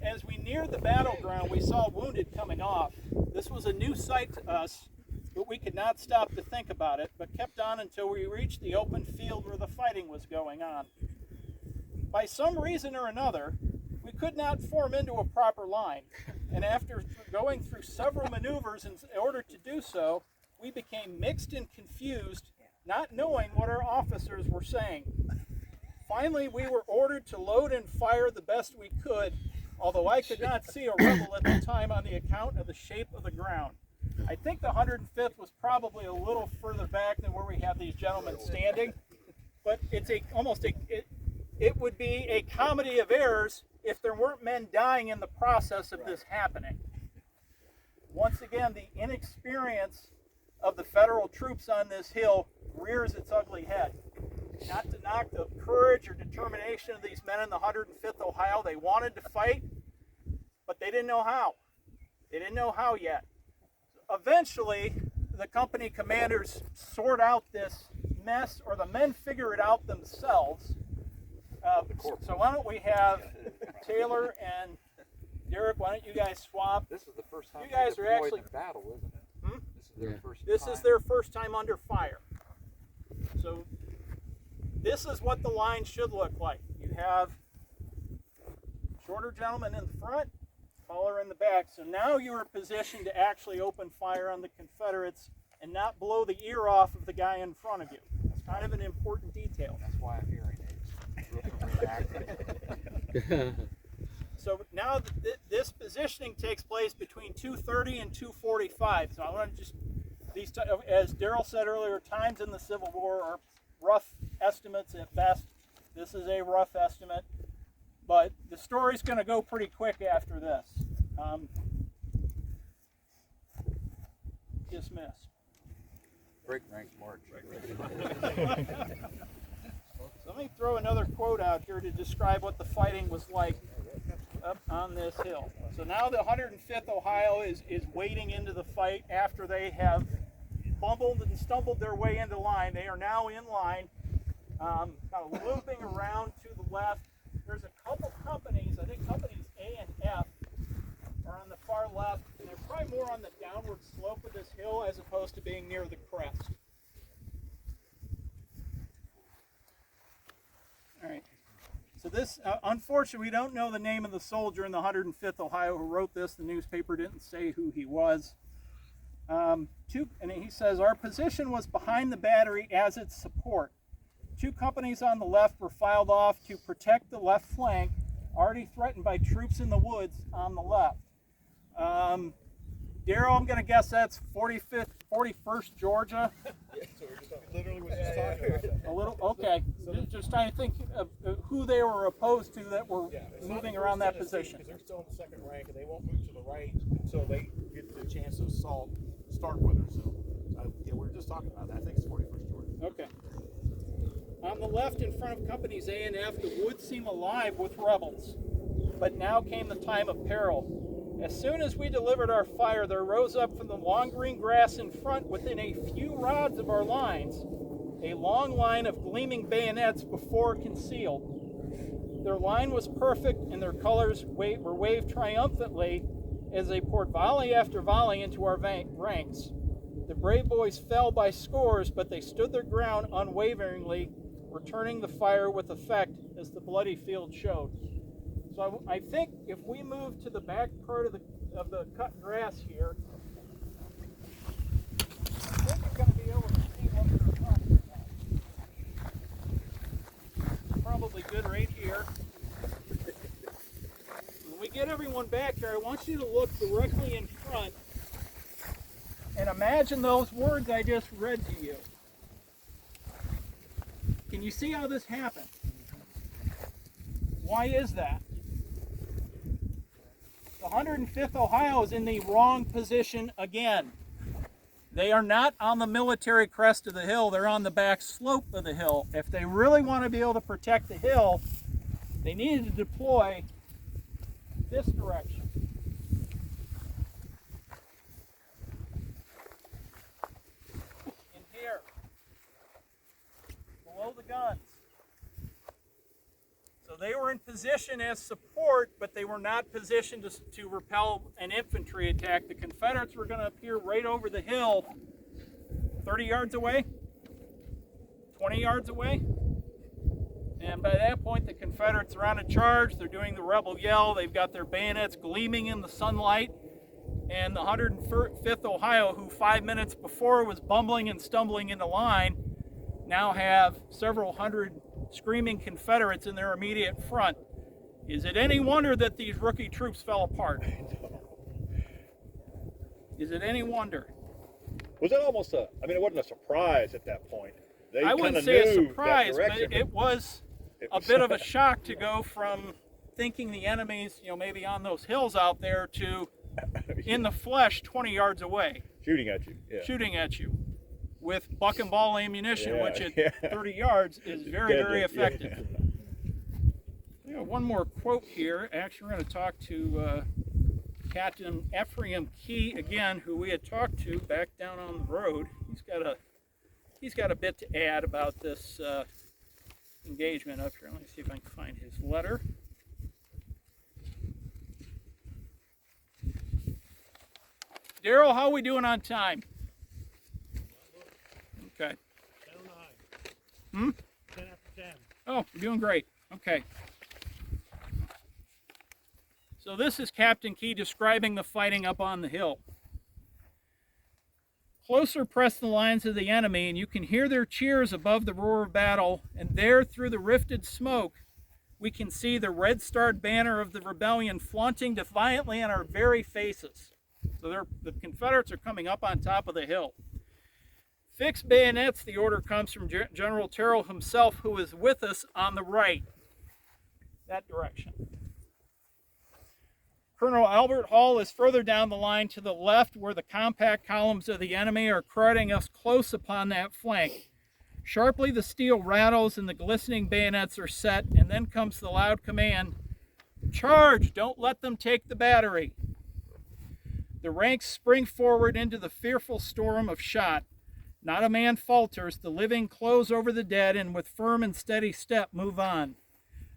As we neared the battleground, we saw wounded coming off. This was a new sight to us, but we could not stop to think about it, but kept on until we reached the open field where the fighting was going on. By some reason or another, we could not form into a proper line, and after going through several maneuvers in order to do so, we became mixed and confused, not knowing what our officers were saying. Finally, we were ordered to load and fire the best we could, although I could not see a rebel at the time on the account of the shape of the ground. I think the 105th was probably a little further back than where we have these gentlemen standing, but it's it would be a comedy of errors if there weren't men dying in the process of this happening. Once again, the inexperience of the federal troops on this hill rears its ugly head. Not to knock the courage or determination of these men in the 105th Ohio. They wanted to fight, but they didn't know how. They didn't know how yet. Eventually, the company commanders sort out this mess, or the men figure it out themselves. So why don't we have Taylor and Derek, why don't you guys swap? This is the first time you guys they are deployed actually in battle, isn't it? Hmm? This is their first time. Under fire. So this is what the line should look like. You have shorter gentleman in the front, taller in the back. So now you're positioned to actually open fire on the Confederates and not blow the ear off of the guy in front of you. It's kind of an important detail. That's why I'm hearing it. So now this positioning takes place between 2:30 and 2:45. So I want to just, as Darrell said earlier, times in the Civil War are rough estimates at best. This is a rough estimate, but the story's going to go pretty quick after this. Dismiss. Break ranks march. So let me throw another quote out here to describe what the fighting was like up on this hill. So now the 105th Ohio is wading into the fight after they have bumbled and stumbled their way into line. They are now in line, kind of looping around to the left. There's a couple companies, I think companies A and F are on the far left, and they're probably more on the downward slope of this hill as opposed to being near the crest. All right. So this, unfortunately, we don't know the name of the soldier in the 105th Ohio who wrote this. The newspaper didn't say who he was. And he says, our position was behind the battery as its support. Two companies on the left were filed off to protect the left flank, already threatened by troops in the woods on the left. Darrell, I'm going to guess that's 41st Georgia. Literally was just talking about that. A little, okay. Just trying to think of who they were opposed to that were moving around that position. Because they're still in the second rank and they won't move to the right until they get the chance to assault Starkweather. So, yeah, we were just talking about that. I think it's 41st Georgia. Okay. On the left in front of companies A and F, the woods seem alive with rebels. But now came the time of peril. As soon as we delivered our fire, there rose up from the long green grass in front, within a few rods of our lines, a long line of gleaming bayonets before concealed. Their line was perfect, and their colors were waved triumphantly as they poured volley after volley into our ranks. The brave boys fell by scores, but they stood their ground unwaveringly, returning the fire with effect as the bloody field showed. So I think if we move to the back part of the cut grass here, I think we're going to be able to see what we're talking about. Probably good right here. When we get everyone back here, I want you to look directly in front and imagine those words I just read to you. Can you see how this happened? Why is that? The 105th Ohio is in the wrong position again. They are not on the military crest of the hill, they're on the back slope of the hill. If they really want to be able to protect the hill, they needed to deploy this direction. In here, below the guns. So they were in position as support, but they were not positioned to repel an infantry attack. The Confederates were going to appear right over the hill, 30 yards away, 20 yards away. And by that point, the Confederates are on a charge. They're doing the rebel yell. They've got their bayonets gleaming in the sunlight. And the 105th Ohio, who 5 minutes before was bumbling and stumbling into line, now have several hundred screaming Confederates in their immediate front. Is it any wonder that these rookie troops fell apart? Is it any wonder? Was it almost a? I mean, it wasn't a surprise at that point. They I wouldn't kinda say a knew surprise, that but direction, it was a bit of a shock to go from thinking the enemy's, maybe on those hills out there to in the flesh 20 yards away, shooting at you. Yeah. shooting at you with buck and ball ammunition, Yeah, which at yeah. 30 yards is very, very Deadly, yeah. effective. One more quote here. Actually, we're going to talk to Captain Ephraim Key again, who we had talked to back down on the road. He's got a bit to add about this engagement up here. Let me see if I can find his letter. Daryl, how are we doing on time? Okay. 10 after 10. Oh, we're doing great. Okay. So this is Captain Key describing the fighting up on the hill. Closer press the lines of the enemy, and you can hear their cheers above the roar of battle, and there through the rifted smoke, we can see the red-starred banner of the rebellion flaunting defiantly in our very faces. So the Confederates are coming up on top of the hill. Fix bayonets, the order comes from General Terrill himself, who is with us on the right, that direction. Colonel Albert Hall is further down the line to the left, where the compact columns of the enemy are crowding us close upon that flank. Sharply the steel rattles and the glistening bayonets are set, and then comes the loud command, "Charge! Don't let them take the battery!" The ranks spring forward into the fearful storm of shot. Not a man falters. The living close over the dead, and with firm and steady step move on.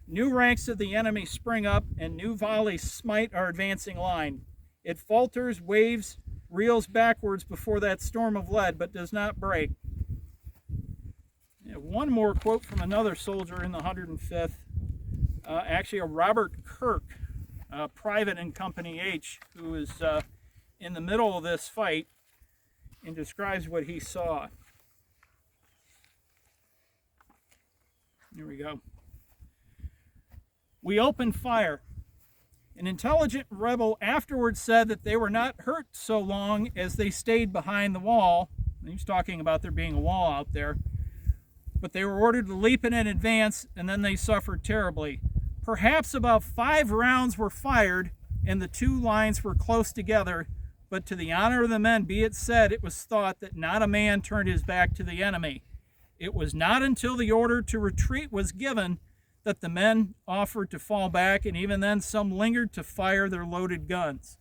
New ranks of the enemy spring up, and new volleys smite our advancing line. It falters, waves, reels backwards before that storm of lead, but does not break. One more quote from another soldier in the 105th, actually a Robert Kirk, private in Company H, who is in the middle of this fight and describes what he saw. Here we go. We opened fire. An intelligent rebel afterwards said that they were not hurt so long as they stayed behind the wall. And he was talking about there being a wall out there. But they were ordered to leap in advance, and then they suffered terribly. Perhaps about 5 rounds were fired, and the two lines were close together, but to the honor of the men be it said, it was thought that not a man turned his back to the enemy. It was not until the order to retreat was given that the men offered to fall back, and even then some lingered to fire their loaded guns.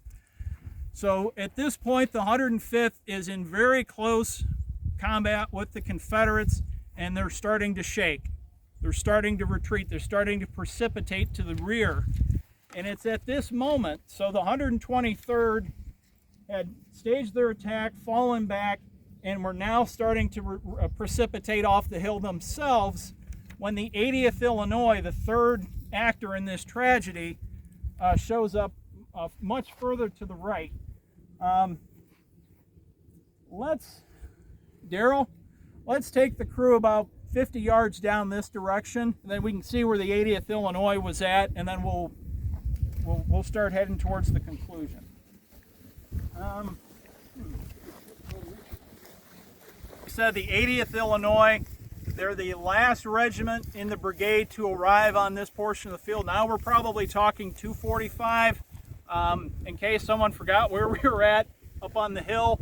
So at this point, the 105th is in very close combat with the Confederates, and they're starting to shake. They're starting to retreat. They're starting to precipitate to the rear. And it's at this moment, so the 123rd had staged their attack, fallen back, and were now starting to precipitate off the hill themselves, when the 80th Illinois, the third actor in this tragedy, shows up much further to the right. Daryl, let's take the crew about 50 yards down this direction, and then we can see where the 80th Illinois was at, and then we'll start heading towards the conclusion. We said the 80th Illinois, they're the last regiment in the brigade to arrive on this portion of the field. Now we're probably talking 245, in case someone forgot where we were at up on the hill.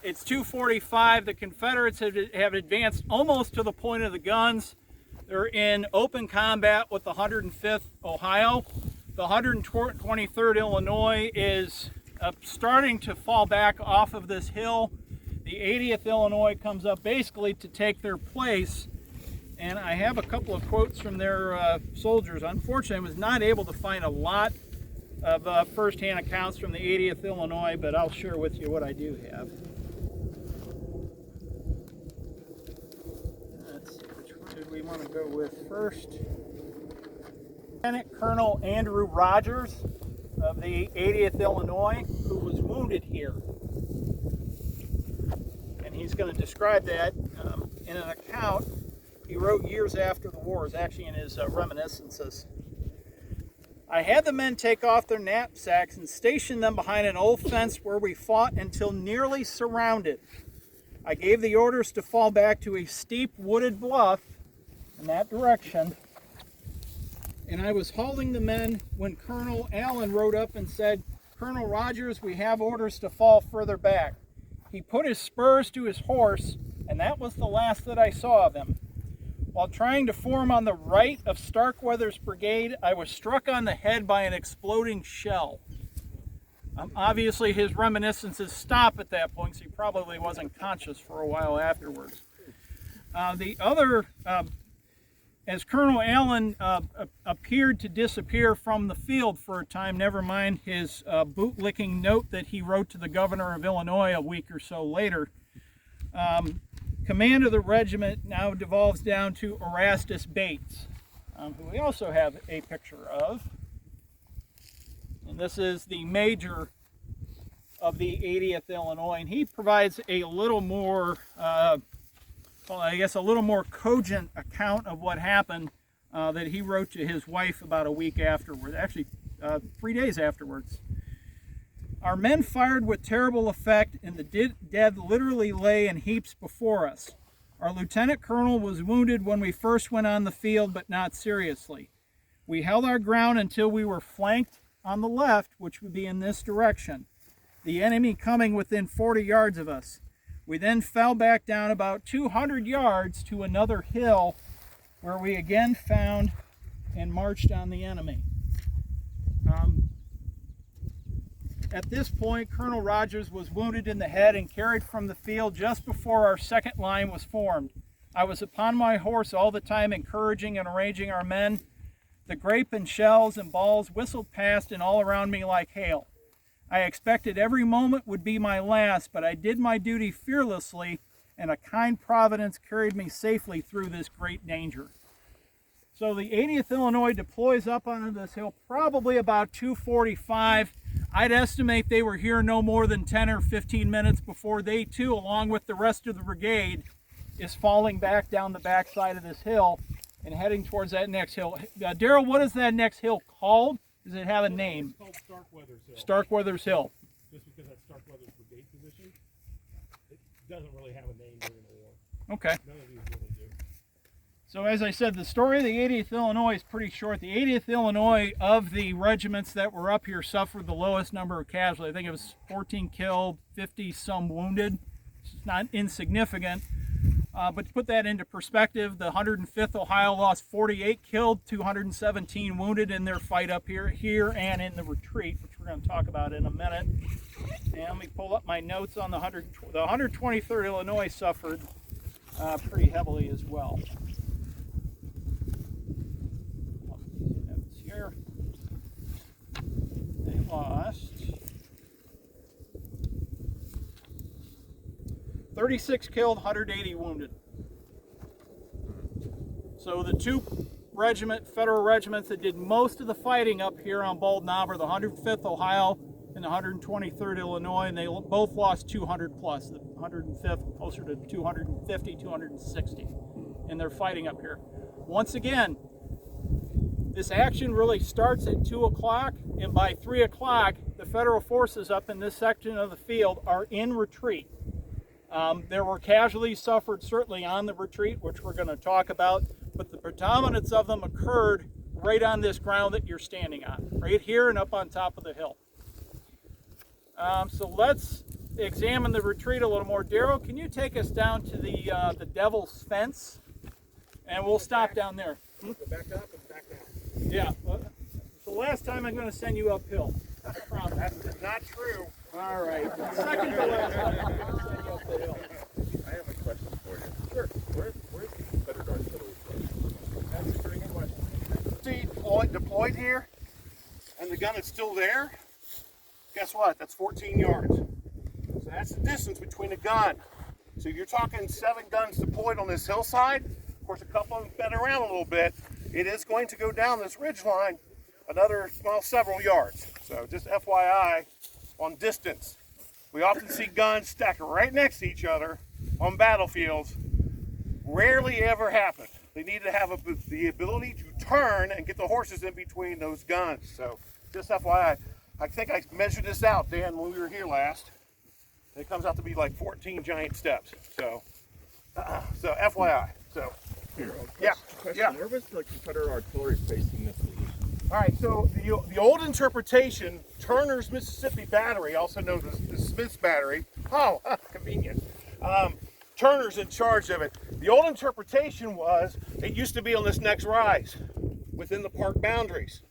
It's 2:45. The Confederates have advanced almost to the point of the guns. They're in open combat with the 105th Ohio. The 123rd Illinois is starting to fall back off of this hill. The 80th Illinois comes up basically to take their place. And I have a couple of quotes from their soldiers. Unfortunately, I was not able to find a lot of first-hand accounts from the 80th Illinois, but I'll share with you what I do have. Let's see, which one did we want to go with first? Lieutenant Colonel Andrew Rogers of the 80th Illinois, who was wounded here. And he's going to describe that in an account he wrote years after the war. It's actually in his reminiscences. I had the men take off their knapsacks and station them behind an old fence where we fought until nearly surrounded. I gave the orders to fall back to a steep wooded bluff in that direction, and I was hauling the men when Colonel Allen rode up and said, "Colonel Rogers, we have orders to fall further back." He put his spurs to his horse, and that was the last that I saw of him. While trying to form on the right of Starkweather's brigade, I was struck on the head by an exploding shell. Obviously, his reminiscences stop at that point, so he probably wasn't conscious for a while afterwards. As Colonel Allen appeared to disappear from the field for a time, never mind his boot-licking note that he wrote to the governor of Illinois a week or so later, command of the regiment now devolves down to Erastus Bates, who we also have a picture of. And this is the major of the 80th Illinois, and he provides a little more, a little more cogent account of what happened that he wrote to his wife about a week afterward, actually 3 days afterwards. Our men fired with terrible effect, and the dead literally lay in heaps before us. Our lieutenant colonel was wounded when we first went on the field, but not seriously. We held our ground until we were flanked on the left, which would be in this direction, the enemy coming within 40 yards of us. We then fell back down about 200 yards to another hill, where we again found and marched on the enemy. At this point, Colonel Rogers was wounded in the head and carried from the field just before our second line was formed. I was upon my horse all the time, encouraging and arranging our men. The grape and shells and balls whistled past and all around me like hail. I expected every moment would be my last, but I did my duty fearlessly, and a kind providence carried me safely through this great danger. So the 80th Illinois deploys up onto this hill probably about 2:45. I'd estimate they were here no more than 10 or 15 minutes before they too, along with the rest of the brigade, is falling back down the backside of this hill and heading towards that next hill. Darrell, what is that next hill called? Does it have a name? It's called Starkweather's Hill. Starkweather's Hill. Just because that's Starkweather's brigade position, it doesn't really have a name during the war. Okay. None of these really do. So as I said, the story of the 80th Illinois is pretty short. The 80th Illinois, of the regiments that were up here, suffered the lowest number of casualties. I think it was 14 killed, 50 some wounded. It's not insignificant. But to put that into perspective, the 105th Ohio lost 48 killed, 217 wounded in their fight up here and in the retreat, which we're going to talk about in a minute. And let me pull up my notes on the 123rd Illinois suffered pretty heavily as well. Notes here. They lost 36 killed, 180 wounded. So the two federal regiments that did most of the fighting up here on Bald Knob are the 105th Ohio and the 123rd Illinois, and they both lost 200 plus. The 105th closer to 250, 260 in their fighting up here. Once again, this action really starts at 2 o'clock, and by 3 o'clock, the federal forces up in this section of the field are in retreat. There were casualties suffered certainly on the retreat, which we're going to talk about, but the predominance of them occurred right on this ground that you're standing on, right here and up on top of the hill. So let's examine the retreat a little more. Daryl, can you take us down to the Devil's Fence? And we'll stop down there. Back up and back down. Yeah. Well, it's the last time I'm going to send you uphill. I promise. That's not true. All right. Second to last time I'm going to send you up the hill. I have a question for you. Sure. Where's the better artillery? That's a pretty good question. See, deployed here, and the gun is still there. Guess what? That's 14 yards. So that's the distance between a gun. So you're talking 7 guns deployed on this hillside. Of course, a couple of them been around a little bit. It is going to go down this ridge line another several yards. So just FYI on distance. We often see guns stacked right next to each other on battlefields. Rarely ever happen. They need to have the ability to turn and get the horses in between those guns. So just FYI, I think I measured this out, Dan, when we were here last. It comes out to be like 14 giant steps. So FYI. So yeah. Where was the Confederate artillery facing this position? All right. So the old interpretation, Turner's Mississippi Battery, also known as the Smith's Battery. Oh, convenient. Turner's in charge of it. The old interpretation was it used to be on this next rise within the park boundaries.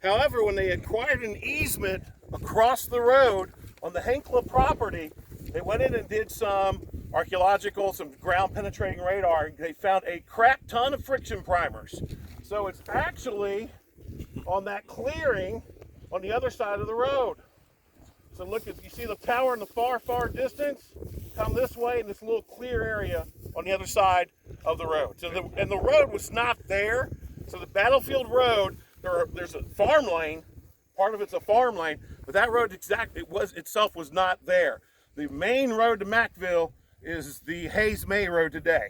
However, when they acquired an easement across the road on the Henkla property, they went in and did some archaeological, some ground penetrating radar. They found a crap ton of friction primers. So it's actually on that clearing on the other side of the road. So look, you see the tower in the far, far distance? Come this way in this little clear area on the other side of the road. So the road was not there. So the battlefield road, there's a farm lane. Part of it's a farm lane, but that road itself was not there. The main road to Mackville is the Hayes May Road today,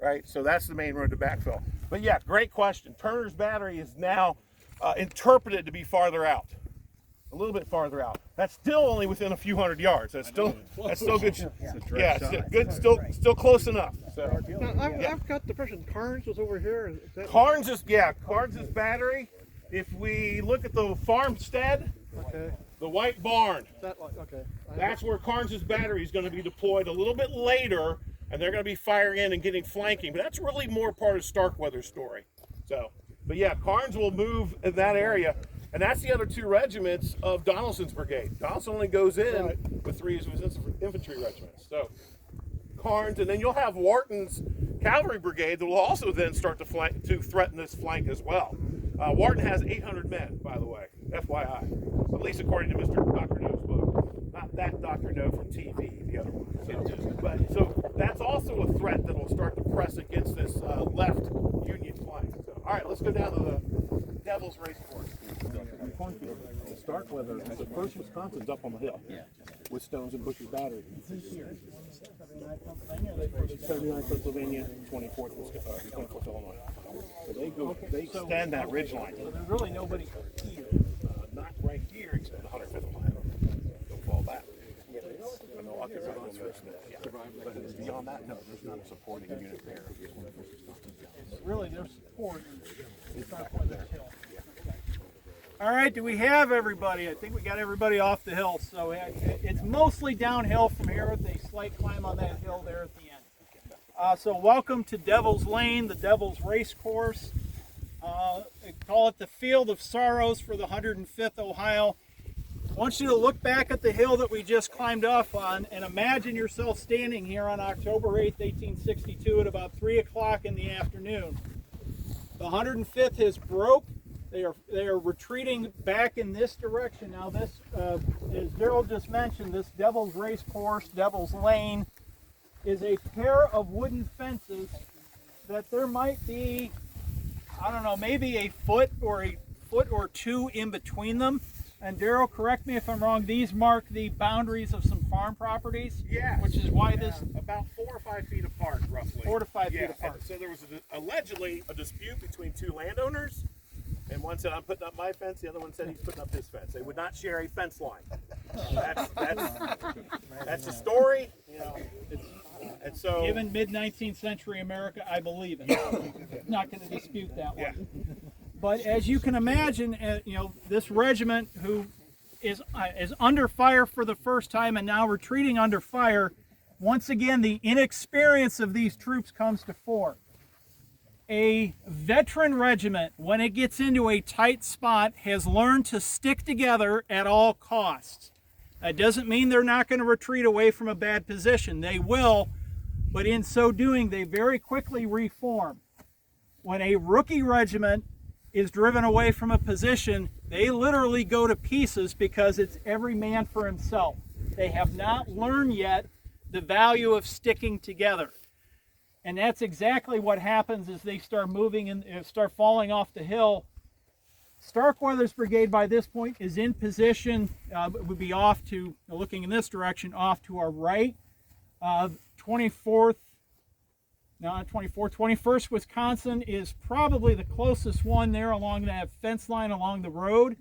right? So that's the main road to Mackville. But yeah, great question. Turner's Battery is now interpreted to be farther out. A little bit farther out. That's still only within a few hundred yards. That's still good. Yeah, it's good. Still close enough. So I've got the impression Carnes was over here. Is that Carnes' battery. If we look at the farmstead, okay? the white barn, Is that like okay? that's where Carnes' battery is going to be deployed a little bit later, and they're going to be firing in and getting flanking. But that's really more part of Starkweather's story. So, but yeah, Carnes will move in that area. And that's the other 2 regiments of Donaldson's brigade. Donaldson only goes in with 3 of his infantry regiments. So Carnes, and then you'll have Wharton's cavalry brigade that will also then start to threaten this flank as well. Wharton has 800 men, by the way, FYI. At least according to Mr. Dr. No's book. Not that Dr. No from TV, the other one. So that's also a threat that will start to press against this left Union flank. So, all right, let's go down to the Devil's Race Course. Starkweather, the 1st Wisconsin's up on the hill with Stone's and Bush's battery. 79th Pennsylvania, 24th Illinois. So they extend that ridge line. There's really nobody here. Not right here, except the 105th line. Don't fall back. And they'll occupy those first minute. But beyond that, no, there's not a supporting unit there. Really, their support is Starkweather's hill. All right, do we have everybody? I think we got everybody off the hill. So it's mostly downhill from here with a slight climb on that hill there at the end. So welcome to Devil's Lane, the Devil's Race Course. Call it the Field of Sorrows for the 105th Ohio. I want you to look back at the hill that we just climbed off on and imagine yourself standing here on October 8th, 1862 at about 3 o'clock in the afternoon. The 105th has broke. They are retreating back in this direction. Now this, as Daryl just mentioned, this Devil's Race Course, Devil's Lane, is a pair of wooden fences that there might be, I don't know, maybe a foot or 2 in between them. And Daryl, correct me if I'm wrong, these mark the boundaries of some farm properties? Yeah. Which is why this... About 4 or 5 feet apart, roughly. 4 to 5 feet apart. So there was allegedly a dispute between 2 landowners. And one said, I'm putting up my fence. The other one said he's putting up his fence. They would not share a fence line. That's the story. You know, and so, given mid-19th century America, I believe it. Not going to dispute that one. yeah. But as you can imagine, this regiment, who is under fire for the first time and now retreating under fire. Once again, the inexperience of these troops comes to fore. A veteran regiment, when it gets into a tight spot, has learned to stick together at all costs. That doesn't mean they're not going to retreat away from a bad position. They will, but in so doing, they very quickly reform. When a rookie regiment is driven away from a position, they literally go to pieces because it's every man for himself. They have not learned yet the value of sticking together. And that's exactly what happens as they start moving and start falling off the hill. Starkweather's brigade by this point is in position. It would be off to, looking in this direction, off to our right. 21st Wisconsin is probably the closest one there along that fence line along the road.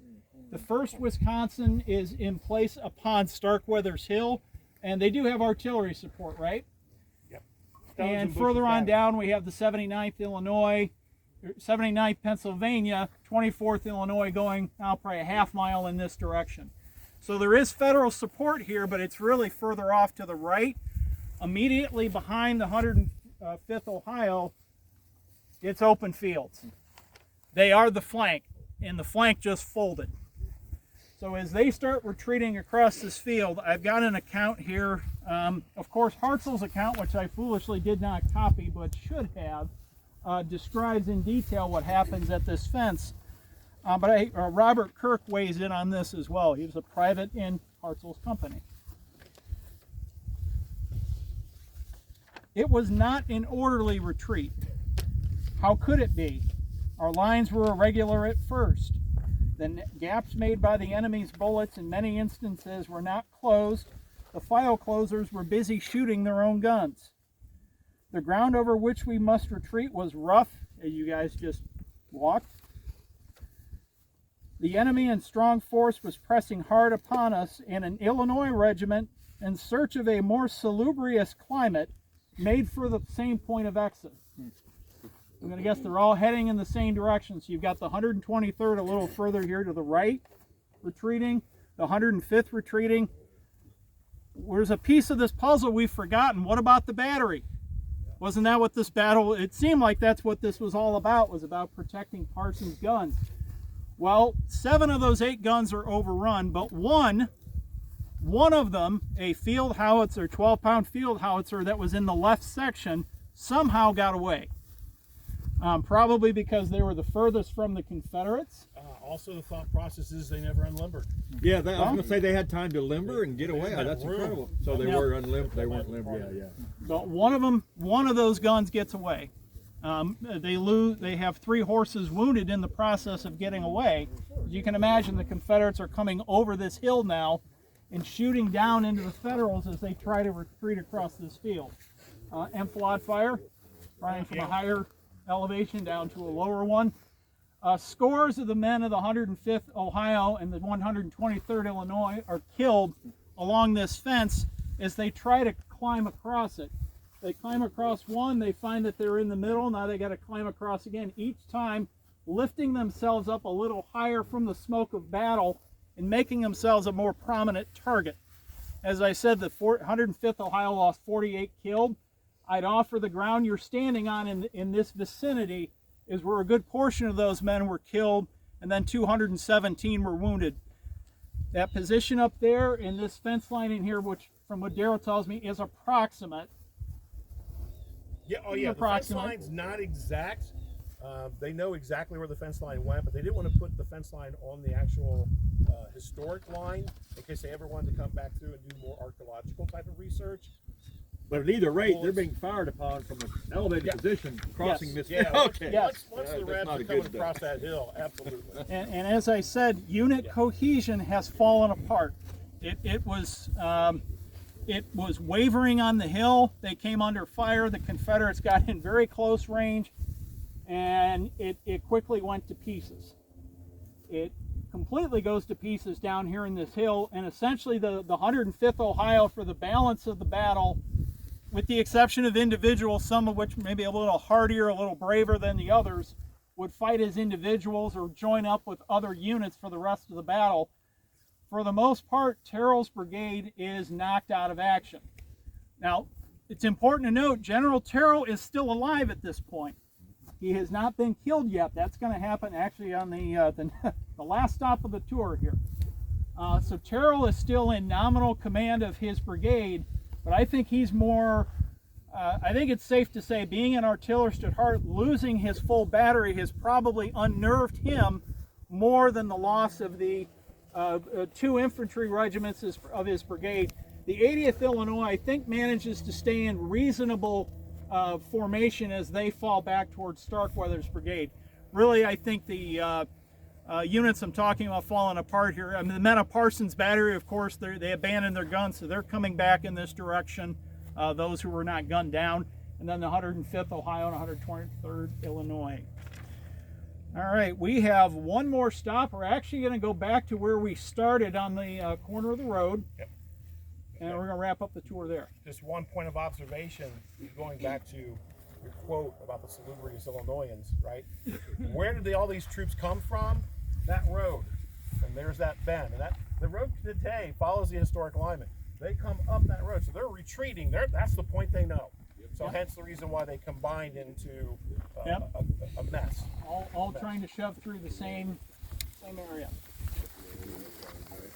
The 1st Wisconsin is in place upon Starkweather's Hill, and they do have artillery support, right? Yep. And further on down, we have the 79th Illinois, 79th Pennsylvania, 24th Illinois going now probably a half mile in this direction. So there is federal support here, but it's really further off to the right. Immediately behind the 105th Ohio, it's open fields. They are the flank, and the flank just folded. So as they start retreating across this field, I've got an account here. Of course, Hartzell's account, which I foolishly did not copy but should have, describes in detail what happens at this fence. But Robert Kirk weighs in on this as well. He was a private in Hartzell's company. It was not an orderly retreat. How could it be? Our lines were irregular at first. The gaps made by the enemy's bullets in many instances were not closed. The file closers were busy shooting their own guns. The ground over which we must retreat was rough, as you guys just walked. The enemy in strong force was pressing hard upon us, and an Illinois regiment, in search of a more salubrious climate, made for the same point of exit. I'm going to guess they're all heading in the same direction. So you've got the 123rd a little further here to the right, retreating, the 105th retreating. There's a piece of this puzzle we've forgotten. What about the battery? Wasn't that what this battle, it seemed like that's what this was all about, was about protecting Parsons' guns. Well, 7 of those 8 guns are overrun, but one of them, a field howitzer, 12-pound field howitzer that was in the left section, somehow got away. Probably because they were the furthest from the Confederates. Also, the thought process is they never unlimbered. Yeah, I was going to say they had time to limber and get away. That's incredible. So they were unlimbered. They weren't limbered. Yeah. But one of those guns gets away. They have 3 horses wounded in the process of getting away. As you can imagine, the Confederates are coming over this hill now and shooting down into the Federals as they try to retreat across this field. Enfilade fire, running from a higher elevation down to a lower one. Scores of the men of the 105th Ohio and the 123rd Illinois are killed along this fence as they try to climb across it. They climb across one, they find that they're in the middle, now they got to climb across again, each time lifting themselves up a little higher from the smoke of battle and making themselves a more prominent target. As I said, the 105th Ohio lost 48 killed. I'd offer the ground you're standing on in this vicinity is where a good portion of those men were killed, and then 217 were wounded. That position up there in this fence line in here, which from what Darryl tells me is approximate. Yeah, the fence line's not exact. They know exactly where the fence line went, but they didn't want to put the fence line on the actual historic line in case they ever wanted to come back through and do more archaeological type of research. But at either rate, they're being fired upon from an elevated position, crossing this. Yeah, okay. Once the Reds are coming across that hill, absolutely. And as I said, unit cohesion has fallen apart. It was wavering on the hill. They came under fire. The Confederates got in very close range, and it quickly went to pieces. It completely goes to pieces down here in this hill, and essentially the 105th Ohio, for the balance of the battle, with the exception of individuals, some of which maybe a little hardier, a little braver than the others, would fight as individuals or join up with other units for the rest of the battle. for the most part, Terrill's brigade is knocked out of action. Now, it's important to note General Terrill is still alive at this point. He has not been killed yet. That's going to happen actually on the last stop of the tour here. So Terrill is still in nominal command of his brigade, but I think he's more, I think it's safe to say, being an artillerist at heart, losing his full battery has probably unnerved him more than the loss of the 2 infantry regiments of his brigade. The 80th Illinois, I think, manages to stay in reasonable formation as they fall back towards Starkweather's brigade. Really, I think the units I'm talking about falling apart here. I mean, the men of Parsons Battery, of course, they abandoned their guns, so they're coming back in this direction, those who were not gunned down. And then the 105th Ohio and 123rd Illinois. All right, we have one more stop. We're actually going to go back to where we started on the corner of the road. Yep. And we're going to wrap up the tour there. Just one point of observation, going back to your quote about the salubrious Illinoisans, right? Where did all these troops come from? That road. And there's that bend. And the road today follows the historic alignment. They come up that road. So they're retreating. That's the point they know. So hence the reason why they combined into a mess. All trying to shove through the same area.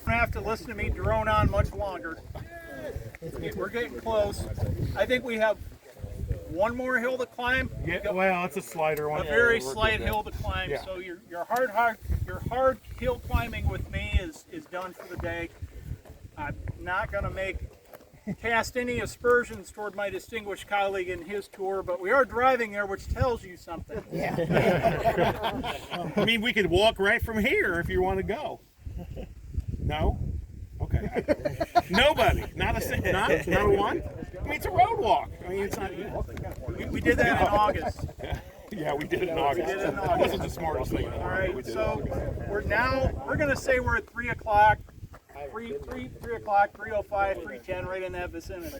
Don't have to listen to me drone on much longer. We're getting close. I think we have one more hill to climb. Yeah, well, it's a slider one. A very slight hill to climb. Yeah. So your hard hill climbing with me is done for the day. I'm not going to cast any aspersions toward my distinguished colleague in his tour, but we are driving there, which tells you something. Yeah. I mean, we could walk right from here if you want to go. No? Okay. Nobody. Not a one? I mean, it's a road walk. I mean, it's not. We did that in August. Yeah, we did it in August. That wasn't the smartest thing. All right, so we're going to say we're at 3 o'clock. 3 o'clock, 3:05, 3:10, right in that vicinity.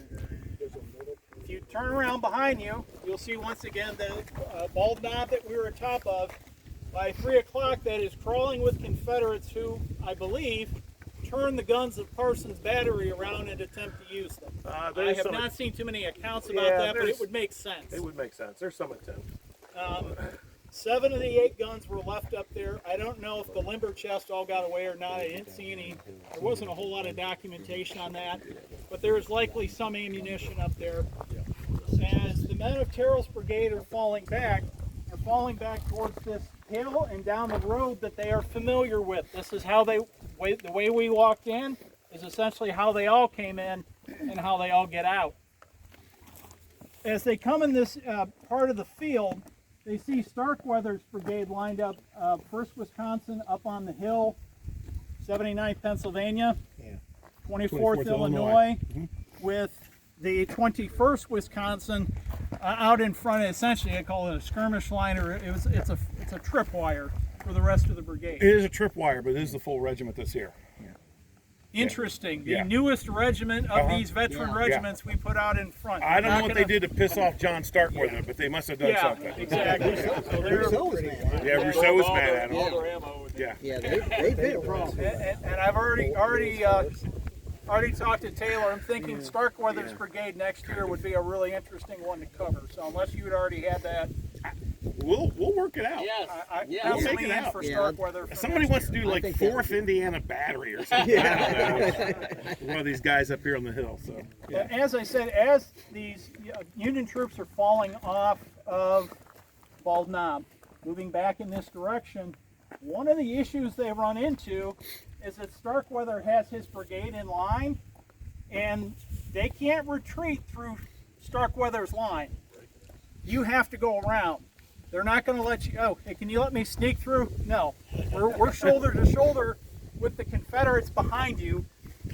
If you turn around behind you, you'll see once again the bald knob that we were atop of. By 3 o'clock, that is crawling with Confederates who, I believe, turn the guns of Parsons Battery around and attempt to use them. I have not seen too many accounts about that, but it would make sense. It would make sense. There's some attempt. 7 of the 8 guns were left up there. I don't know if the limber chest all got away or not. I didn't see any. There wasn't a whole lot of documentation on that, but there is likely some ammunition up there. As the men of Terrill's brigade are falling back towards this hill and down the road that they are familiar with. This is how the way we walked in is essentially how they all came in and how they all get out. As they come in this part of the field, they see Starkweather's brigade lined up, 1st Wisconsin up on the hill, 79th Pennsylvania, 24th Illinois, with the 21st Wisconsin out in front. Essentially, I call it a skirmish line, or it's a tripwire for the rest of the brigade. It is a tripwire, but it is the full regiment that's here. Interesting. Yeah. The newest regiment of these veteran regiments we put out in front. I don't know what they did to piss off John Starkweather, but they must have done something. Exactly. So Rousseau was mad at him. Yeah, they've been a problem. And I've already talked to Taylor. I'm thinking Starkweather's brigade next year would be a really interesting one to cover. So unless you had already had that, we'll work it out. I'll make it out for Starkweather. Somebody wants to do like 4th Indiana Battery or something. I don't know. One of these guys up here on the hill. So. But as I said, as these Union troops are falling off of Bald Knob, moving back in this direction, one of the issues they run into is that Starkweather has his brigade in line, and they can't retreat through Starkweather's line. You have to go around. They're not going to let you go. Hey, can you let me sneak through? No. We're shoulder to shoulder with the Confederates behind you.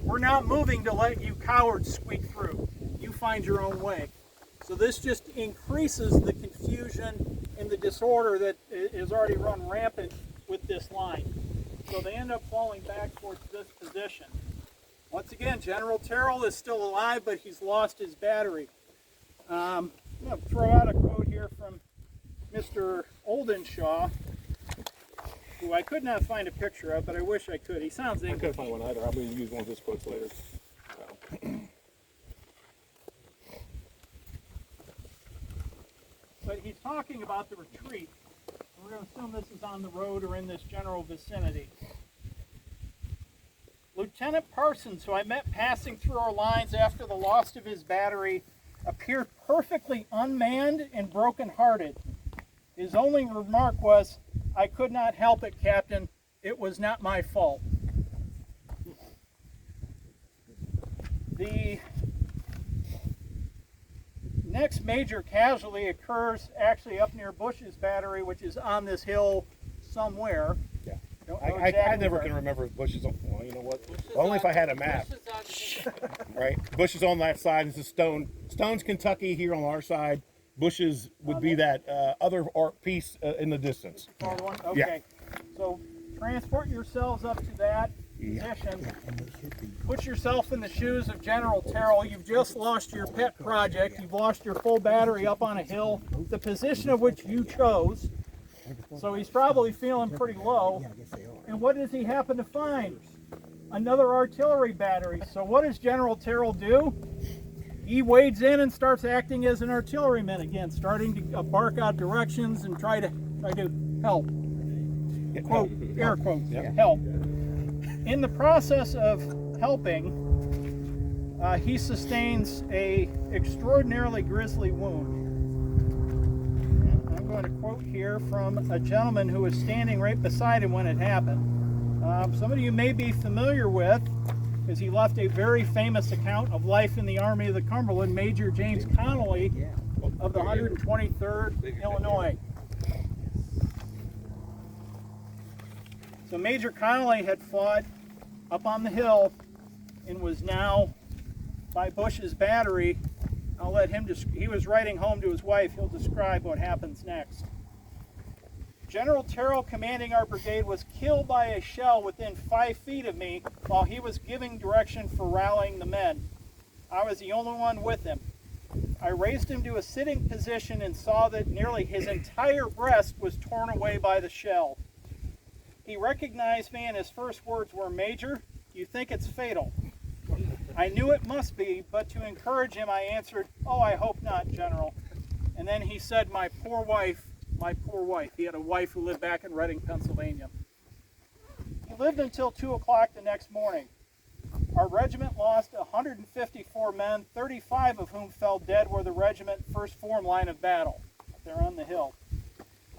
We're not moving to let you cowards squeak through. You find your own way. So this just increases the confusion and the disorder that is already run rampant with this line. So they end up falling back towards this position. Once again, General Terrill is still alive, but he's lost his battery. I'm going to throw out a quote here from Mr. Oldenshaw, who I could not find a picture of, but I wish I could. He sounds I English. couldn't find one either. I'm going to use one of his quotes later. But he's talking about the retreat. We're going to assume this is on the road or in this general vicinity. Lieutenant Parsons, who I met passing through our lines after the loss of his battery, appeared perfectly unmanned and broken-hearted. His only remark was, "I could not help it, Captain. It was not my fault." The next major casualty occurs actually up near Bush's battery, which is on this hill somewhere. Yeah. Don't know I exactly never where. can remember Bush's on. Well, you know what? Only if I had a map. Right? Bush's on that side. This is Stone's Kentucky here on our side. Bush's would be that other piece in the distance. Far one? Yeah. Okay. So transport yourselves up to that position. Put yourself in the shoes of General Terrill. You've just lost your pet project. You've lost your full battery up on a hill, the position of which you chose. So he's probably feeling pretty low. And what does he happen to find? Another artillery battery. So what does General Terrill do? He wades in and starts acting as an artilleryman again, starting to bark out directions and try to help. Quote, air quotes, help. In the process of helping, he sustains a extraordinarily grisly wound. And I'm going to quote here from a gentleman who was standing right beside him when it happened. Some of you may be familiar with, because he left a very famous account of life in the Army of the Cumberland, Major James Connolly of the 123rd Illinois. So Major Connolly had fought up on the hill and was now by Bush's battery. I'll let him, he was writing home to his wife. He'll describe what happens next. General Terrill, commanding our brigade, was killed by a shell within 5 feet of me while he was giving direction for rallying the men. I was the only one with him. I raised him to a sitting position and saw that nearly his entire breast was torn away by the shell. He recognized me and his first words were, "Major, you think it's fatal?" I knew it must be, but to encourage him I answered, "Oh, I hope not, General." And then he said, my poor wife. He had a wife who lived back in Reading, Pennsylvania. He lived until 2 o'clock the next morning. Our regiment lost 154 men, 35 of whom fell dead where the regiment first formed line of battle. They're on the hill.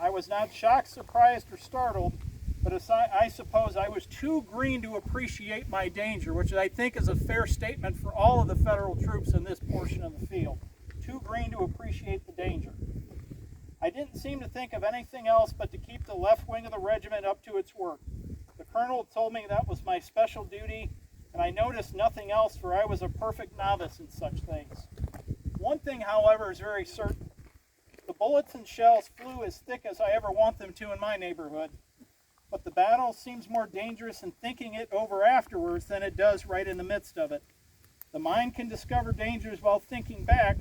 I was not shocked, surprised, or startled, but I suppose I was too green to appreciate my danger, which I think is a fair statement for all of the federal troops in this portion of the field. Too green to appreciate the danger. I didn't seem to think of anything else but to keep the left wing of the regiment up to its work. The colonel told me that was my special duty, and I noticed nothing else, for I was a perfect novice in such things. One thing, however, is very certain. The bullets and shells flew as thick as I ever want them to in my neighborhood, but the battle seems more dangerous in thinking it over afterwards than it does right in the midst of it. The mind can discover dangers while thinking back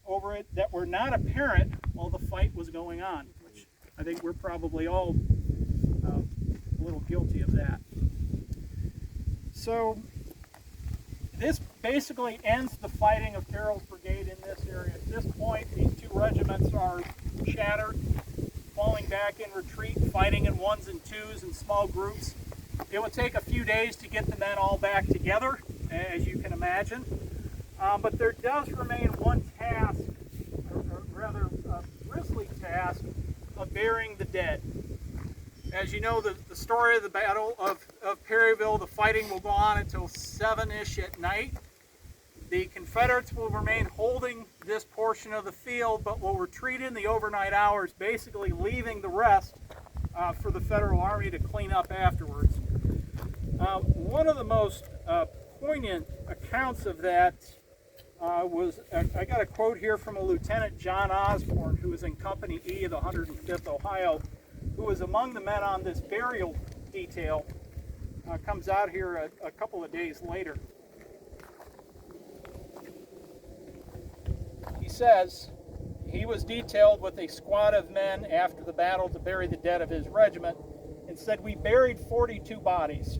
over it that were not apparent while the fight was going on, which I think we're probably all a little guilty of that. So this basically ends the fighting of Terrill's brigade in this area. At this point, these two regiments are shattered, falling back in retreat, fighting in ones and twos and small groups. It would take a few days to get the men all back together, as you can imagine. But there does remain one task, or rather a grisly task, of burying the dead. As you know, the story of the Battle of Perryville, the fighting will go on until 7-ish at night. The Confederates will remain holding this portion of the field, but will retreat in the overnight hours, basically leaving the rest for the Federal Army to clean up afterwards. One of the most poignant accounts of that was, I got a quote here from a Lieutenant John Osborne, who was in Company E of the 105th Ohio, who was among the men on this burial detail. Comes out here a couple of days later. He says he was detailed with a squad of men after the battle to bury the dead of his regiment, and said we buried 42 bodies.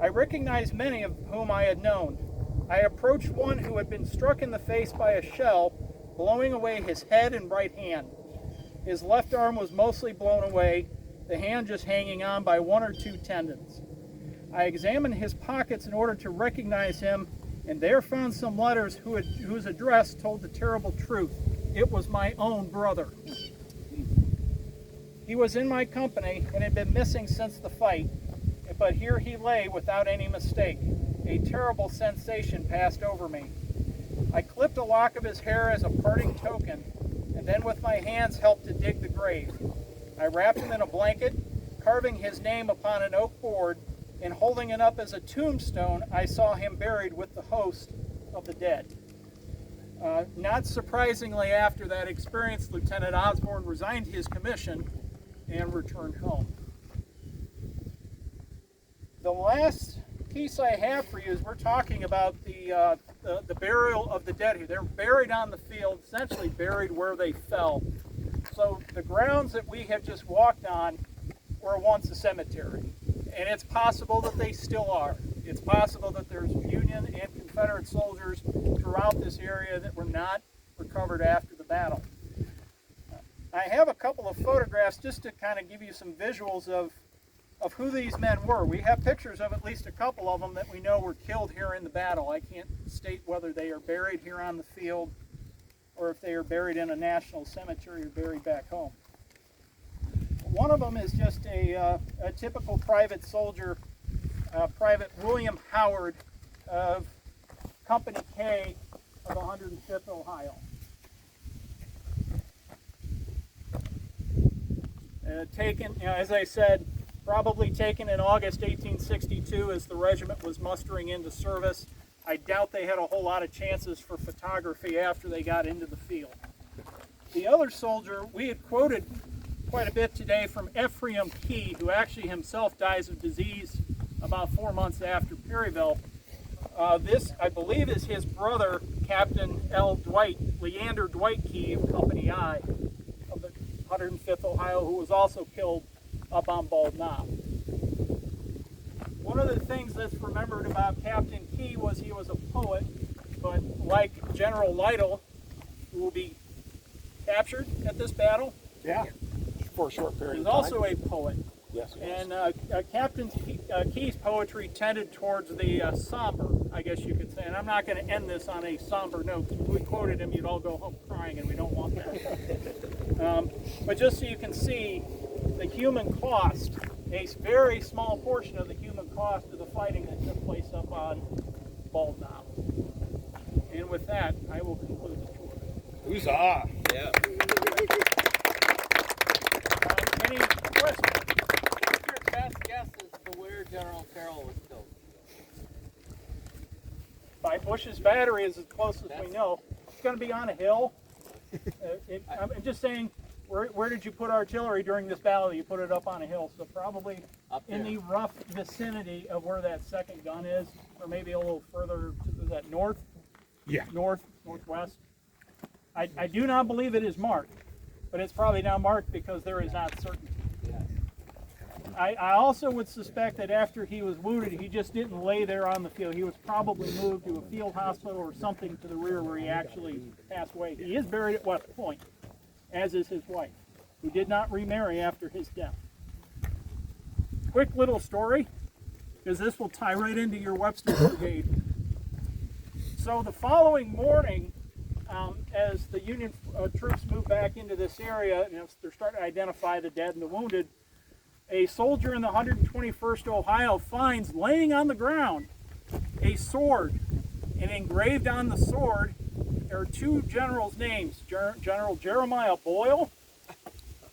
I recognized many of whom I had known. I approached one who had been struck in the face by a shell, blowing away his head and right hand. His left arm was mostly blown away, the hand just hanging on by 1 or 2 tendons. I examined his pockets in order to recognize him, and there found some letters whose address told the terrible truth. It was my own brother. He was in my company and had been missing since the fight, but here he lay without any mistake. A terrible sensation passed over me. I clipped a lock of his hair as a parting token, and then with my hands helped to dig the grave. I wrapped him in a blanket, carving his name upon an oak board, and holding it up as a tombstone, I saw him buried with the host of the dead. Not surprisingly, after that experience, Lieutenant Osborne resigned his commission and returned home. The last piece I have for you is we're talking about the burial of the dead here. They're buried on the field, essentially buried where they fell. So the grounds that we have just walked on were once a cemetery. And it's possible that they still are. It's possible that there's Union and Confederate soldiers throughout this area that were not recovered after the battle. I have a couple of photographs just to kind of give you some visuals of who these men were. We have pictures of at least a couple of them that we know were killed here in the battle. I can't state whether they are buried here on the field or if they are buried in a national cemetery or buried back home. One of them is just a typical private soldier, Private William Howard of Company K of 105th Ohio. Taken, as I said, probably taken in August 1862 as the regiment was mustering into service. I doubt they had a whole lot of chances for photography after they got into the field. The other soldier, we had quoted quite a bit today from Ephraim Key, who actually himself dies of disease about 4 months after Perryville. This, I believe, is his brother, Captain Leander Dwight Key of Company I of the 105th Ohio, who was also killed up on Bald Knob. One of the things that's remembered about Captain Key was he was a poet, but like General Lytle, who will be captured at this battle, Yeah. For a short he period was of time. also a poet. Yes. And Captain Key's poetry tended towards the somber, I guess you could say. And I'm not going to end this on a somber note. If we quoted him, you'd all go home crying, and we don't want that. But just so you can see the human cost, a very small portion of the human cost of the fighting that took place up on Bald Knob. And with that, I will conclude the tour. Huzzah! Yeah. Any questions? What's your best guess as to where General Terrill was killed? By Bush's Battery is as close as we know. It's going to be on a hill. I'm just saying, where did you put artillery during this battle? You put it up on a hill, so probably Up in there. the rough vicinity of where that second gun is, or maybe a little further. Is that north? Yeah. Northwest. I do not believe it is marked, but it's probably not marked because there is not certainty. Yes. I also would suspect that after he was wounded, he just didn't lay there on the field. He was probably moved to a field hospital or something to the rear where he actually passed away. He is buried at West Point, as is his wife, who did not remarry after his death. Quick little story, because this will tie right into your Webster Brigade. So the following morning, as the Union troops move back into this area, and they're starting to identify the dead and the wounded, a soldier in the 121st Ohio finds laying on the ground a sword, and engraved on the sword there are two generals' names, General Jeremiah Boyle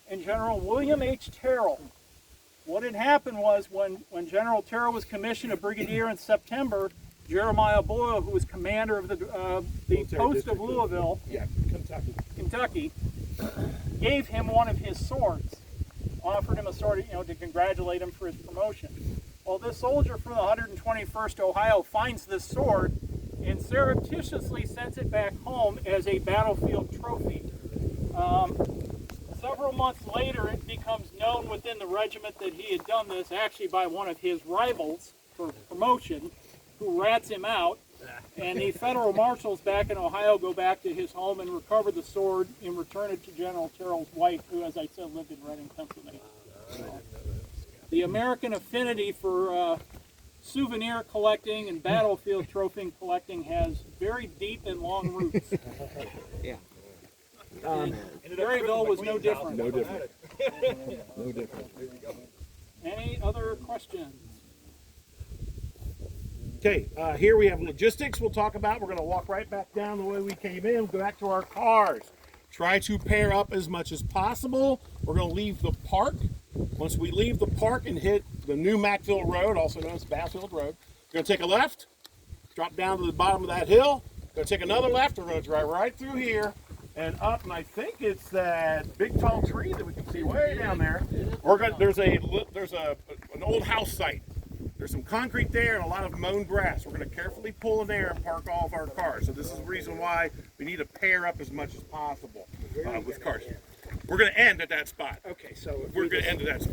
and General William H. Terrill. What had happened was when General Terrill was commissioned a brigadier in September, Jeremiah Boyle, who was commander of the post of Louisville, Yeah, Kentucky, gave him one of his swords, offered him a sword, to congratulate him for his promotion. Well, this soldier from the 121st Ohio finds this sword and surreptitiously sends it back home as a battlefield trophy. Several Several months later, it becomes known within the regiment that he had done this, actually by one of his rivals for promotion, who rats him out. And the federal marshals back in Ohio go back to his home and recover the sword and return it to General Terrill's wife, who, as I said, lived in Reading, Pennsylvania. The American affinity for souvenir collecting and battlefield trophy collecting has very deep and long roots. And Perryville was no different. No different. No different. Any other questions? Okay, here we have logistics we'll talk about. We're going to walk right back down the way we came in, go back to our cars. Try to pair up as much as possible. We're going to leave the park. Once we leave the park and hit the new Macville Road, also known as Bassfield Road, we're going to take a left, drop down to the bottom of that hill, going to take another left, we're going to drive right through here and up, and I think it's that big tall tree that we can see way down there. We're going there's an old house site. There's some concrete there and a lot of mown grass. We're going to carefully pull in there and park all of our cars. So this is the reason why we need to pair up as much as possible with cars. We're going to end at that spot. Okay, so We're going to end at that spot.